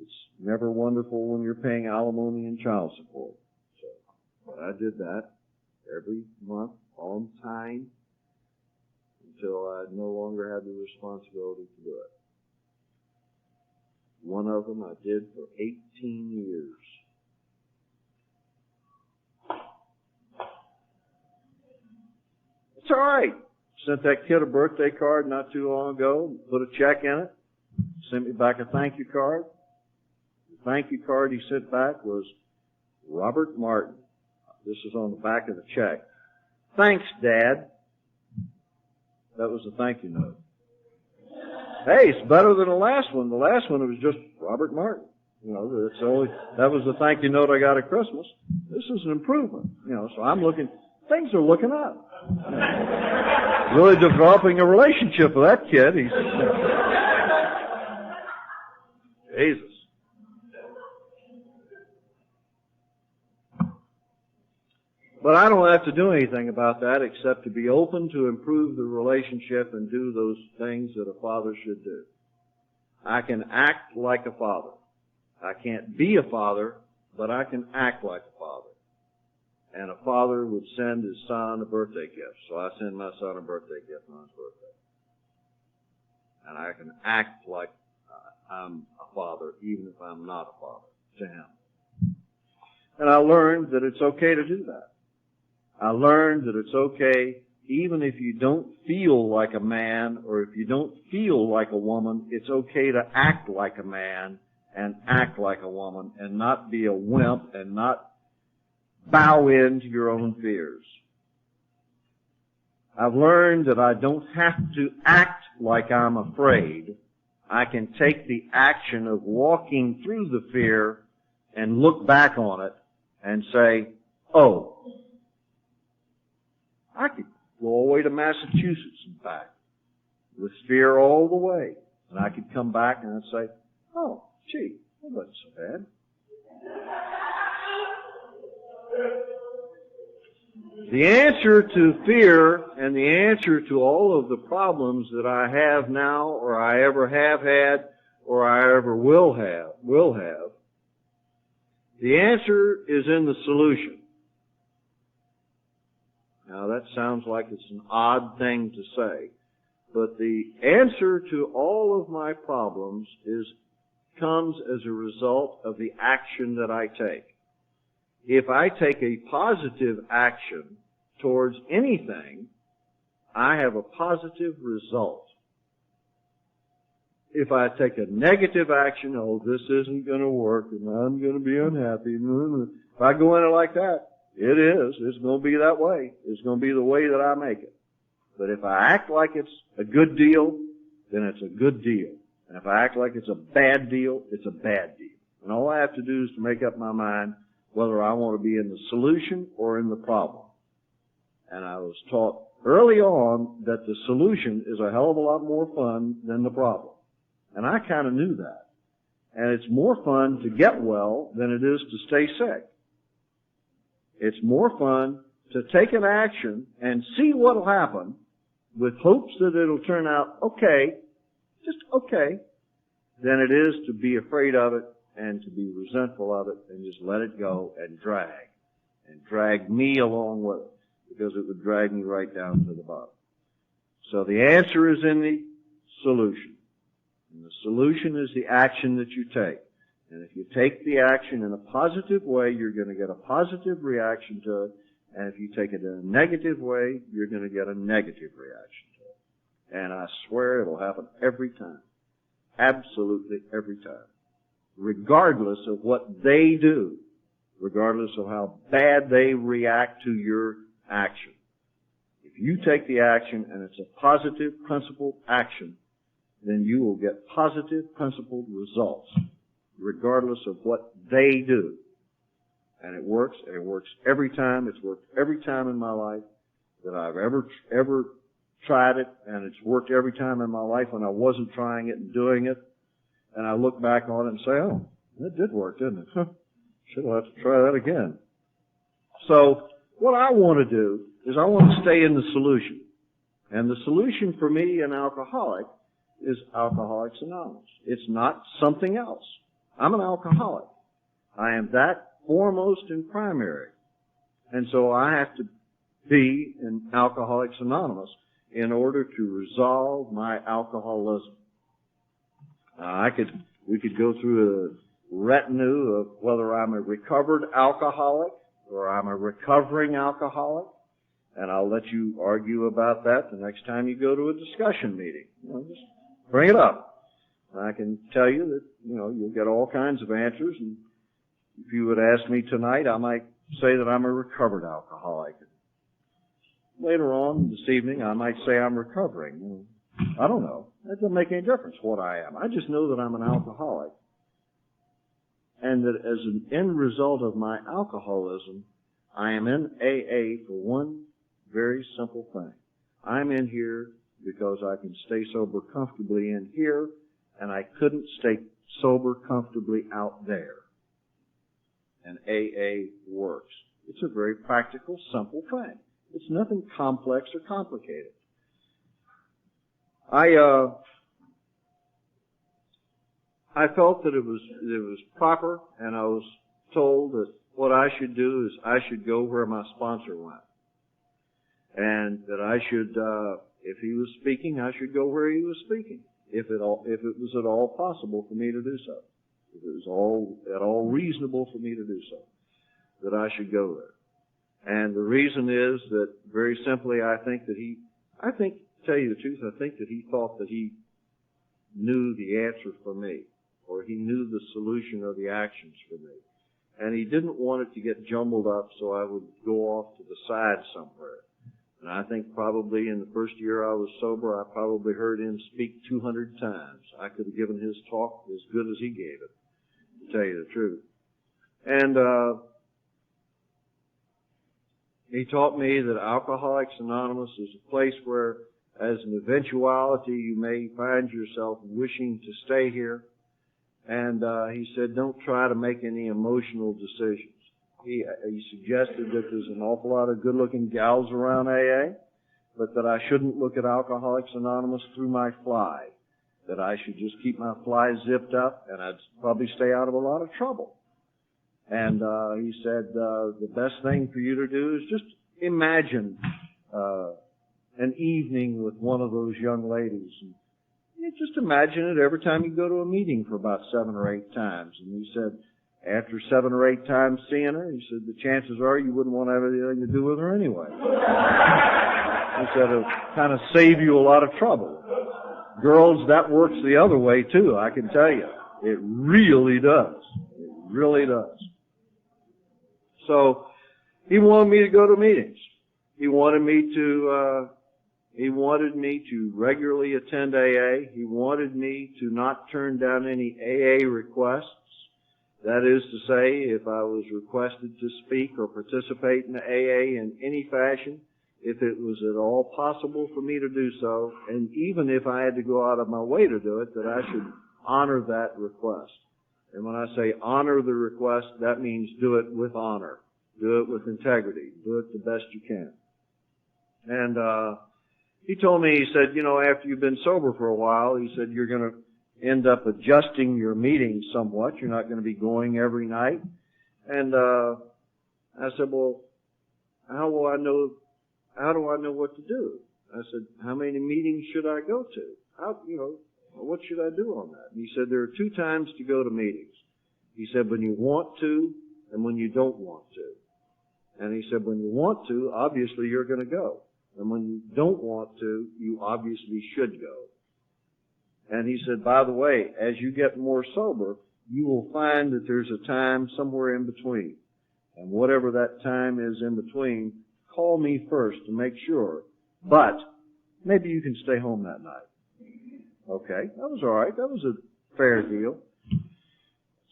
It's never wonderful when you're paying alimony and child support. But I did that every month on time until I no longer had the responsibility to do it. One of them I did for 18 years. It's all right. Sent that kid a birthday card not too long ago, put a check in it, sent me back a thank you card. The thank you card he sent back was Robert Martin. This is on the back of the check. Thanks, Dad. That was the thank you note. Hey, it's better than the last one. The last one, it was just Robert Martin. You know, that was the thank you note I got at Christmas. This is an improvement. You know, so I'm looking, things are looking up. Really developing a relationship with that kid. He's, Jesus. But I don't have to do anything about that except to be open to improve the relationship and do those things that a father should do. I can act like a father. I can't be a father, but I can act like a father. And a father would send his son a birthday gift. So I send my son a birthday gift on his birthday. And I can act like I'm a father, even if I'm not a father to him. And I learned that it's okay to do that. I learned that it's okay, even if you don't feel like a man or if you don't feel like a woman, it's okay to act like a man and act like a woman and not be a wimp and not bow into your own fears. I've learned that I don't have to act like I'm afraid. I can take the action of walking through the fear and look back on it and say, oh, I could go all the way to Massachusetts, in fact, with fear all the way. And I could come back and I'd say, oh, gee, that wasn't so bad. The answer to fear and the answer to all of the problems that I have now or I ever have had or I ever will have, the answer is in the solution. Now that sounds like it's an odd thing to say, but the answer to all of my problems comes as a result of the action that I take. If I take a positive action towards anything, I have a positive result. If I take a negative action, oh, this isn't going to work, and I'm going to be unhappy. If I go in it like that, it is. It's going to be that way. It's going to be the way that I make it. But if I act like it's a good deal, then it's a good deal. And if I act like it's a bad deal, it's a bad deal. And all I have to do is to make up my mind whether I want to be in the solution or in the problem. And I was taught early on that the solution is a hell of a lot more fun than the problem. And I kind of knew that. And it's more fun to get well than it is to stay sick. It's more fun to take an action and see what'll happen with hopes that it'll turn out okay, just okay, than it is to be afraid of it and to be resentful of it and just let it go and drag me along with it, because it would drag me right down to the bottom. So the answer is in the solution. And the solution is the action that you take. And if you take the action in a positive way, you're going to get a positive reaction to it. And if you take it in a negative way, you're going to get a negative reaction to it. And I swear it'll happen every time. Absolutely every time. Regardless of what they do. Regardless of how bad they react to your action. If you take the action and it's a positive, principled action, then you will get positive, principled results. Regardless of what they do. And it works every time. It's worked every time in my life that I've ever tried it, and it's worked every time in my life when I wasn't trying it and doing it. And I look back on it and say, oh, that did work, didn't it? Should have to try that again. So, what I want to do is I want to stay in the solution. And the solution for me, an alcoholic, is Alcoholics Anonymous. It's not something else. I'm an alcoholic. I am that foremost and primary. And so I have to be in Alcoholics Anonymous in order to resolve my alcoholism. We could go through a retinue of whether I'm a recovered alcoholic or I'm a recovering alcoholic, and I'll let you argue about that the next time you go to a discussion meeting. Just bring it up. I can tell you that, you'll get all kinds of answers, and if you would ask me tonight, I might say that I'm a recovered alcoholic. Later on this evening, I might say I'm recovering. I don't know. That doesn't make any difference what I am. I just know that I'm an alcoholic. And that as an end result of my alcoholism, I am in AA for one very simple thing. I'm in here because I can stay sober comfortably in here, and I couldn't stay sober comfortably out there. And AA works. It's a very practical, simple thing. It's nothing complex or complicated. I felt that it was proper, and I was told that what I should do is I should go where my sponsor went. And that I should, if he was speaking, I should go where he was speaking, if it was at all possible for me to do so. If it was at all reasonable for me to do so, that I should go there. And the reason is that, very simply, I think, to tell you the truth, I think that he thought that he knew the answer for me, or he knew the solution or the actions for me. And he didn't want it to get jumbled up so I would go off to the side somewhere. And I think probably in the first year I was sober, I probably heard him speak 200 times. I could have given his talk as good as he gave it, to tell you the truth. And he taught me that Alcoholics Anonymous is a place where, as an eventuality, you may find yourself wishing to stay here. And he said, don't try to make any emotional decisions. He suggested that there's an awful lot of good-looking gals around AA, but that I shouldn't look at Alcoholics Anonymous through my fly, that I should just keep my fly zipped up, and I'd probably stay out of a lot of trouble. And he said, the best thing for you to do is just imagine an evening with one of those young ladies. And you just imagine it every time you go to a meeting for about 7 or 8 times. And he said, after 7 or 8 times seeing her, he said, the chances are you wouldn't want to have anything to do with her anyway. He said, it'll kind of save you a lot of trouble. Girls, that works the other way too, I can tell you. It really does. It really does. So, he wanted me to go to meetings. He wanted me to regularly attend AA. He wanted me to not turn down any AA requests. That is to say, if I was requested to speak or participate in AA in any fashion, if it was at all possible for me to do so, and even if I had to go out of my way to do it, that I should honor that request. And when I say honor the request, that means do it with honor. Do it with integrity. Do it the best you can. And he told me, he said, after you've been sober for a while, he said, you're going to end up adjusting your meetings somewhat. You're not going to be going every night. And I said, well, how do I know what to do? I said, how many meetings should I go to? What should I do on that? And he said, there are 2 times to go to meetings. He said, when you want to and when you don't want to. And he said, when you want to, obviously you're going to go. And when you don't want to, you obviously should go. And he said, by the way, as you get more sober, you will find that there's a time somewhere in between. And whatever that time is in between, call me first to make sure. But maybe you can stay home that night. Okay, that was all right. That was a fair deal.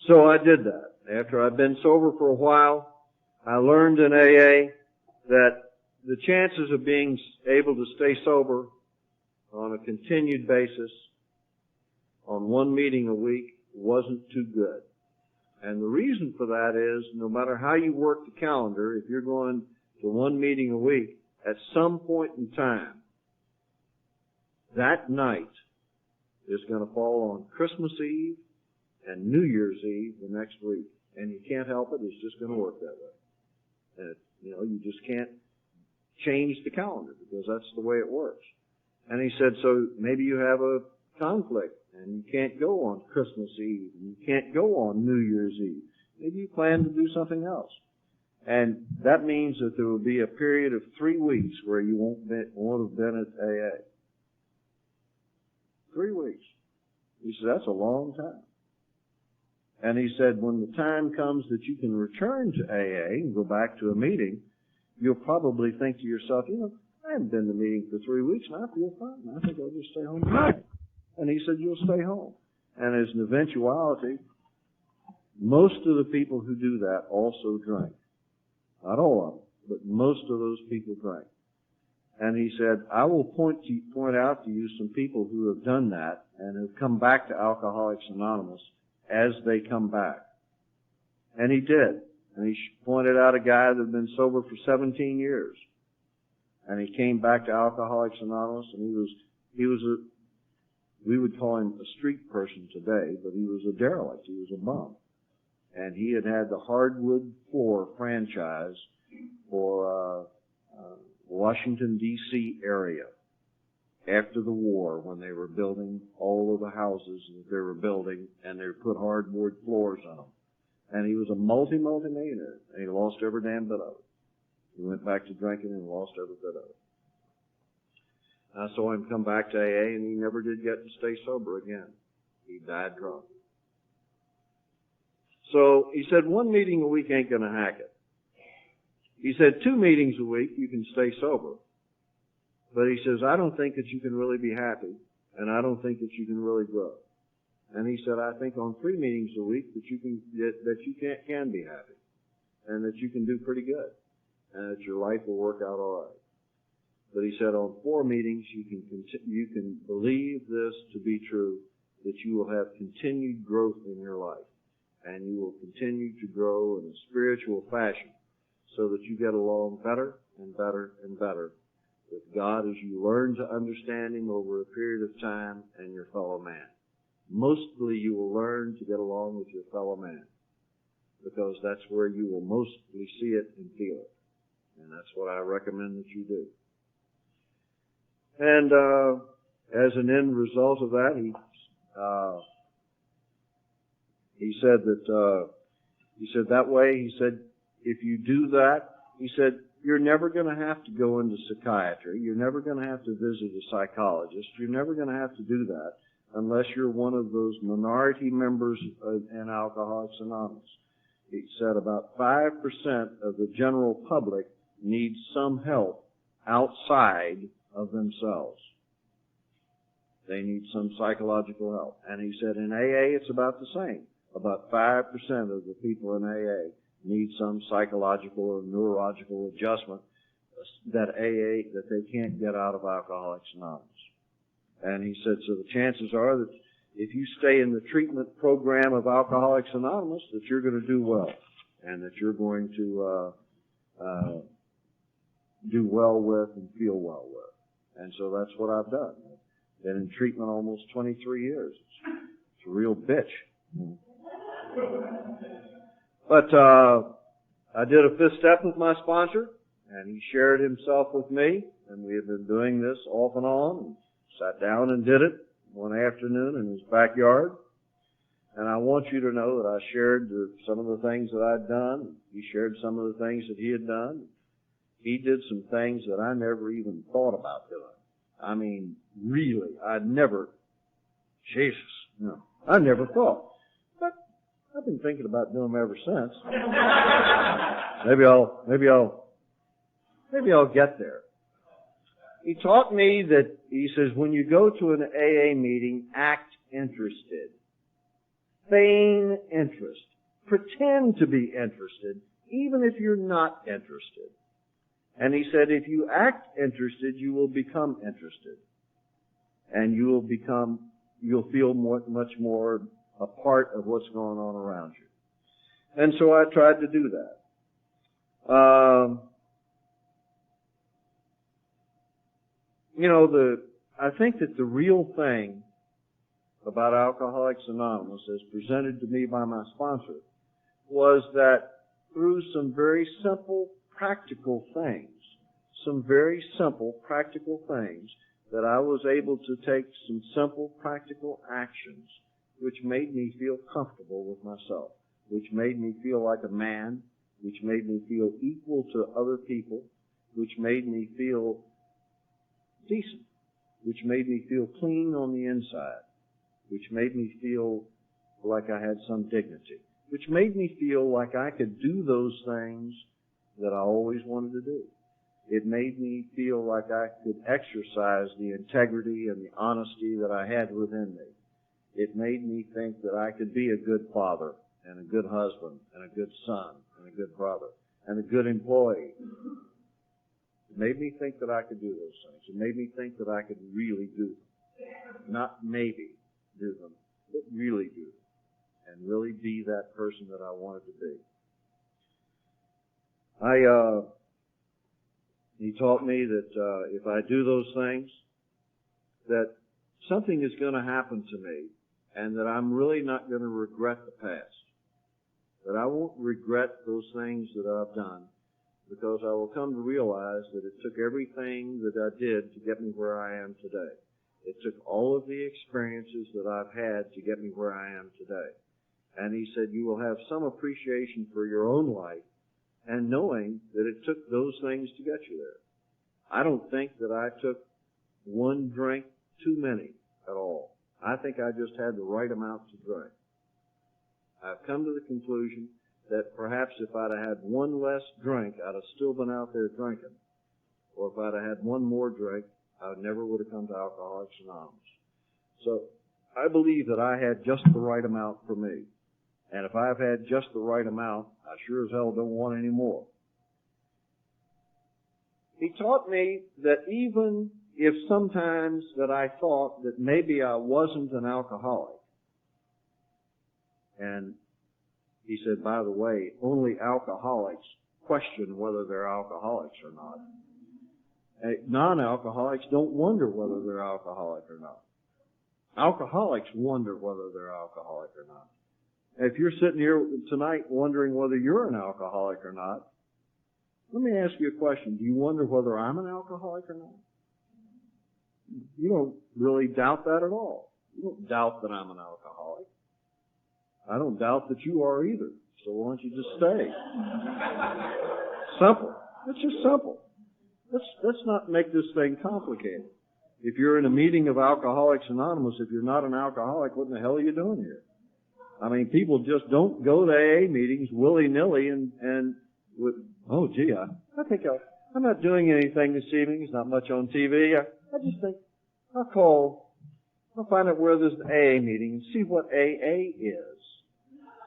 So I did that. After I'd been sober for a while, I learned in AA that the chances of being able to stay sober on a continued basis on 1 meeting a week wasn't too good. And the reason for that is, no matter how you work the calendar, if you're going to 1 meeting a week, at some point in time, that night is going to fall on Christmas Eve and New Year's Eve the next week. And you can't help it. It's just going to work that way. And, you just can't change the calendar because that's the way it works. And he said, so maybe you have a conflict and you can't go on Christmas Eve and you can't go on New Year's Eve. Maybe you plan to do something else. And that means that there will be a period of 3 weeks where you won't have been at AA. 3 weeks. He said, that's a long time. And he said, when the time comes that you can return to AA and go back to a meeting, you'll probably think to yourself, I haven't been to a meeting for 3 weeks and I feel fine. I think I'll just stay home tonight. And he said, you'll stay home. And as an eventuality, most of the people who do that also drink. Not all of them, but most of those people drink. And he said, I will point out to you some people who have done that and have come back to Alcoholics Anonymous as they come back. And he did. And he pointed out a guy that had been sober for 17 years. And he came back to Alcoholics Anonymous, and we would call him a street person today, but he was a derelict. He was a bum. And he had the hardwood floor franchise for Washington, D.C. area after the war, when they were building all of the houses that they were building, and they put hardwood floors on them. And he was a multi-millionaire, and he lost every damn bit of it. He went back to drinking and lost every bit of it. I saw him come back to AA, and he never did get to stay sober again. He died drunk. So he said, 1 meeting a week ain't going to hack it. He said 2 meetings a week you can stay sober. But he says, I don't think that you can really be happy, and I don't think that you can really grow. And he said, I think on 3 meetings a week that you can be happy, and that you can do pretty good, and that your life will work out all right. But he said on 4 meetings you can believe this to be true, that you will have continued growth in your life, and you will continue to grow in a spiritual fashion, so that you get along better and better and better with God as you learn to understand Him over a period of time and your fellow man. Mostly you will learn to get along with your fellow man, because that's where you will mostly see it and feel it. And that's what I recommend that you do. And as an end result of that, he said that way, he said, if you do that, he said, you're never going to have to go into psychiatry. You're never going to have to visit a psychologist. You're never going to have to do that unless you're one of those minority members in Alcoholics Anonymous. He said about 5% of the general public needs some help outside of themselves. They need some psychological help. And he said in AA it's about the same. About 5% of the people in AA need some psychological or neurological adjustment that they can't get out of Alcoholics Anonymous. And he said, so the chances are that if you stay in the treatment program of Alcoholics Anonymous, that you're going to do well, and that you're going to do well with and feel well with. And so that's what I've done. I've been in treatment almost 23 years. It's a real bitch. But I did a 5th step with my sponsor, and he shared himself with me, and we have been doing this off and on, and sat down and did it one afternoon in his backyard. And I want you to know that I shared some of the things that I'd done. He shared some of the things that he had done. He did some things that I never even thought about doing. I mean, really, I never thought. I've been thinking about doing them ever since. Maybe I'll get there. He taught me that, he says, when you go to an AA meeting, act interested. Feign interest. Pretend to be interested, even if you're not interested. And he said, if you act interested, you will become interested. And you'll feel much more a part of what's going on around you. And so I tried to do that. I think that the real thing about Alcoholics Anonymous, as presented to me by my sponsor, was that through some very simple, practical things, that I was able to take some simple, practical actions which made me feel comfortable with myself, which made me feel like a man, which made me feel equal to other people, which made me feel decent, which made me feel clean on the inside. which made me feel like I had some dignity, which made me feel like I could do those things that I always wanted to do. It made me feel like I could exercise the integrity and the honesty that I had within me. It made me think that I could be a good father and a good husband and a good son and a good brother and a good employee. It made me think that I could do those things. It made me think that I could really do them. Not maybe do them, but really do them. And really be that person that I wanted to be. He taught me that if I do those things, that something is going to happen to me, and that I'm really not going to regret the past. That I won't regret those things that I've done, because I will come to realize that it took everything that I did to get me where I am today. It took all of the experiences that I've had to get me where I am today. And he said, you will have some appreciation for your own life, and knowing that it took those things to get you there. I don't think that I took one drink too many at all. I think I just had the right amount to drink. I've come to the conclusion that perhaps if I'd have had one less drink, I'd have still been out there drinking. Or if I'd have had one more drink, I never would have come to Alcoholics Anonymous. So I believe that I had just the right amount for me. And if I've had just the right amount, I sure as hell don't want any more. He taught me that even if sometimes that I thought that maybe I wasn't an alcoholic, and he said, by the way, only alcoholics question whether they're alcoholics or not. Non-alcoholics don't wonder whether they're alcoholic or not. Alcoholics wonder whether they're alcoholic or not. If you're sitting here tonight wondering whether you're an alcoholic or not, let me ask you a question. Do you wonder whether I'm an alcoholic or not? You don't really doubt that at all. You don't doubt that I'm an alcoholic. I don't doubt that you are either. So why don't you just stay? Simple. It's just simple. Let's not make this thing complicated. If you're in a meeting of Alcoholics Anonymous, if you're not an alcoholic, what in the hell are you doing here? I mean, people just don't go to AA meetings willy-nilly and with, oh, gee, I think I'm not doing anything this evening. There's not much on TV. I just think I'll find out where there's an AA meeting and see what AA is.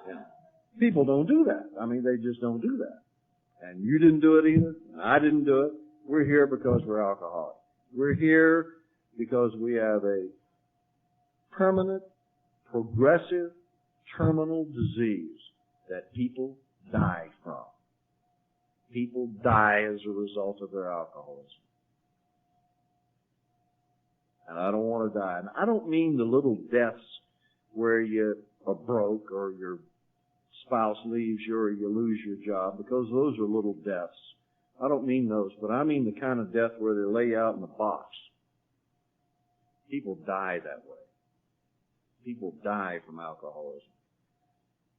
Yeah. People don't do that. I mean, they just don't do that. And you didn't do it either. And I didn't do it. We're here because we're alcoholics. We're here because we have a permanent, progressive, terminal disease that people die from. People die as a result of their alcoholism. And I don't want to die. And I don't mean the little deaths where you are broke or your spouse leaves you or you lose your job, because those are little deaths. I don't mean those, but I mean the kind of death where they lay you out in the box. People die that way. People die from alcoholism.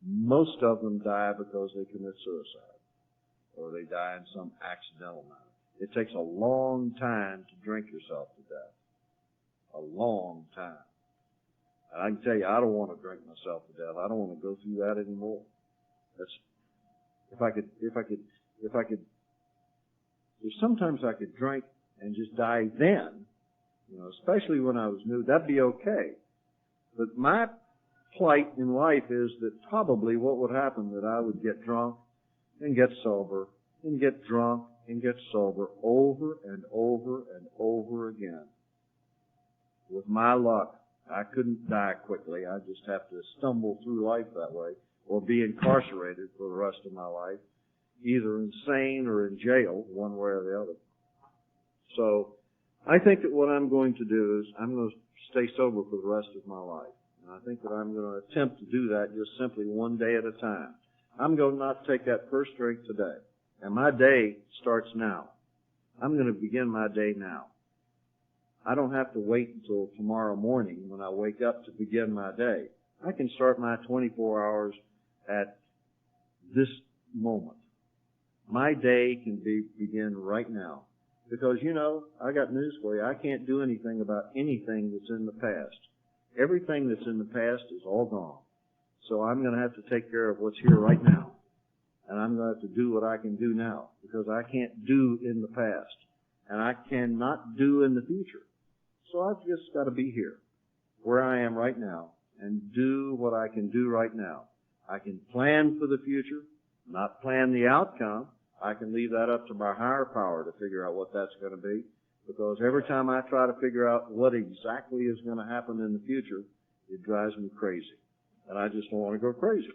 Most of them die because they commit suicide, or they die in some accidental manner. It takes a long time to drink yourself to death. A long time. And I can tell you, I don't want to drink myself to death. I don't want to go through that anymore. If sometimes I could drink and just die then, especially when I was new, that'd be okay. But my plight in life is that probably what would happen that I would get drunk and get sober and get drunk and get sober over and over and over again. With my luck, I couldn't die quickly. I just have to stumble through life that way or be incarcerated for the rest of my life, either insane or in jail, one way or the other. So I think that what I'm going to do is I'm going to stay sober for the rest of my life. And I think that I'm going to attempt to do that just simply one day at a time. I'm going to not take that first drink today. And my day starts now. I'm going to begin my day now. I don't have to wait until tomorrow morning when I wake up to begin my day. I can start my 24 hours at this moment. My day can begin right now. Because, I got news for you. I can't do anything about anything that's in the past. Everything that's in the past is all gone. So I'm going to have to take care of what's here right now. And I'm going to have to do what I can do now, because I can't do in the past. And I cannot do in the future. So I've just got to be here, where I am right now, and do what I can do right now. I can plan for the future, not plan the outcome. I can leave that up to my higher power to figure out what that's going to be. Because every time I try to figure out what exactly is going to happen in the future, it drives me crazy. And I just don't want to go crazy.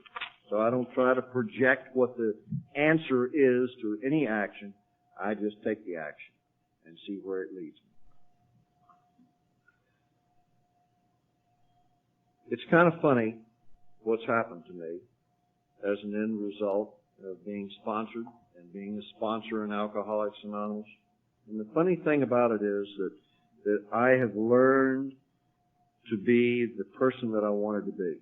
So I don't try to project what the answer is to any action. I just take the action and see where it leads me. It's kind of funny what's happened to me as an end result of being sponsored and being a sponsor in Alcoholics Anonymous. And the funny thing about it is that I have learned to be the person that I wanted to be.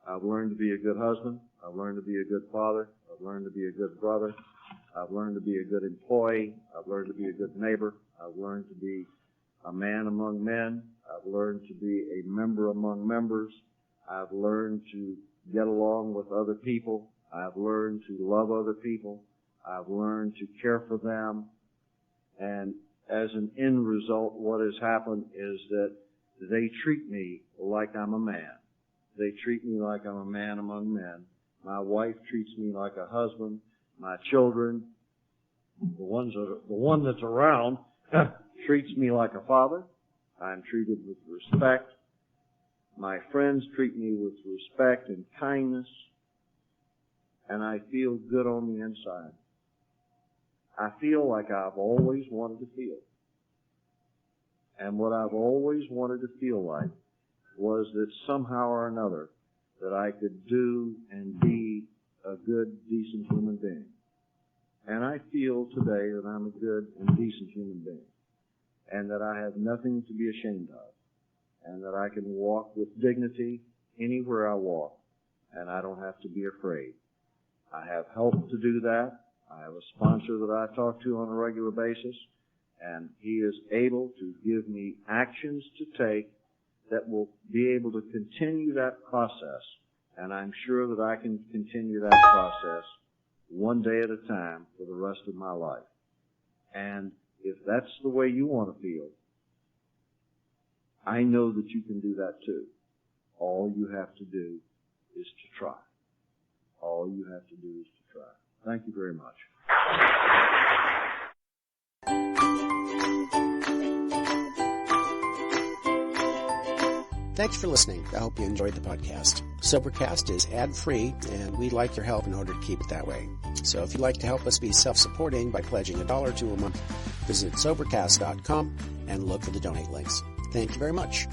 I've learned to be a good husband. I've learned to be a good father. I've learned to be a good brother. I've learned to be a good employee. I've learned to be a good neighbor. I've learned to be a man among men. I've learned to be a member among members. I've learned to get along with other people. I've learned to love other people. I've learned to care for them. And as an end result, what has happened is that they treat me like I'm a man. They treat me like I'm a man among men. My wife treats me like a husband. My children, the one that's around, treats me like a father. I'm treated with respect. My friends treat me with respect and kindness. And I feel good on the inside. I feel like I've always wanted to feel. And what I've always wanted to feel like was that somehow or another that I could do and be a good, decent human being. And I feel today that I'm a good and decent human being. And that I have nothing to be ashamed of. And that I can walk with dignity anywhere I walk. And I don't have to be afraid. I have help to do that. I have a sponsor that I talk to on a regular basis, and he is able to give me actions to take that will be able to continue that process, and I'm sure that I can continue that process one day at a time for the rest of my life. And if that's the way you want to feel, I know that you can do that too. All you have to do is to try. All you have to do is to try. Thank you very much. Thanks for listening. I hope you enjoyed the podcast. Sobercast is ad-free, and we'd like your help in order to keep it that way. So if you'd like to help us be self-supporting by pledging $1 or $2 a month, visit Sobercast.com and look for the donate links. Thank you very much.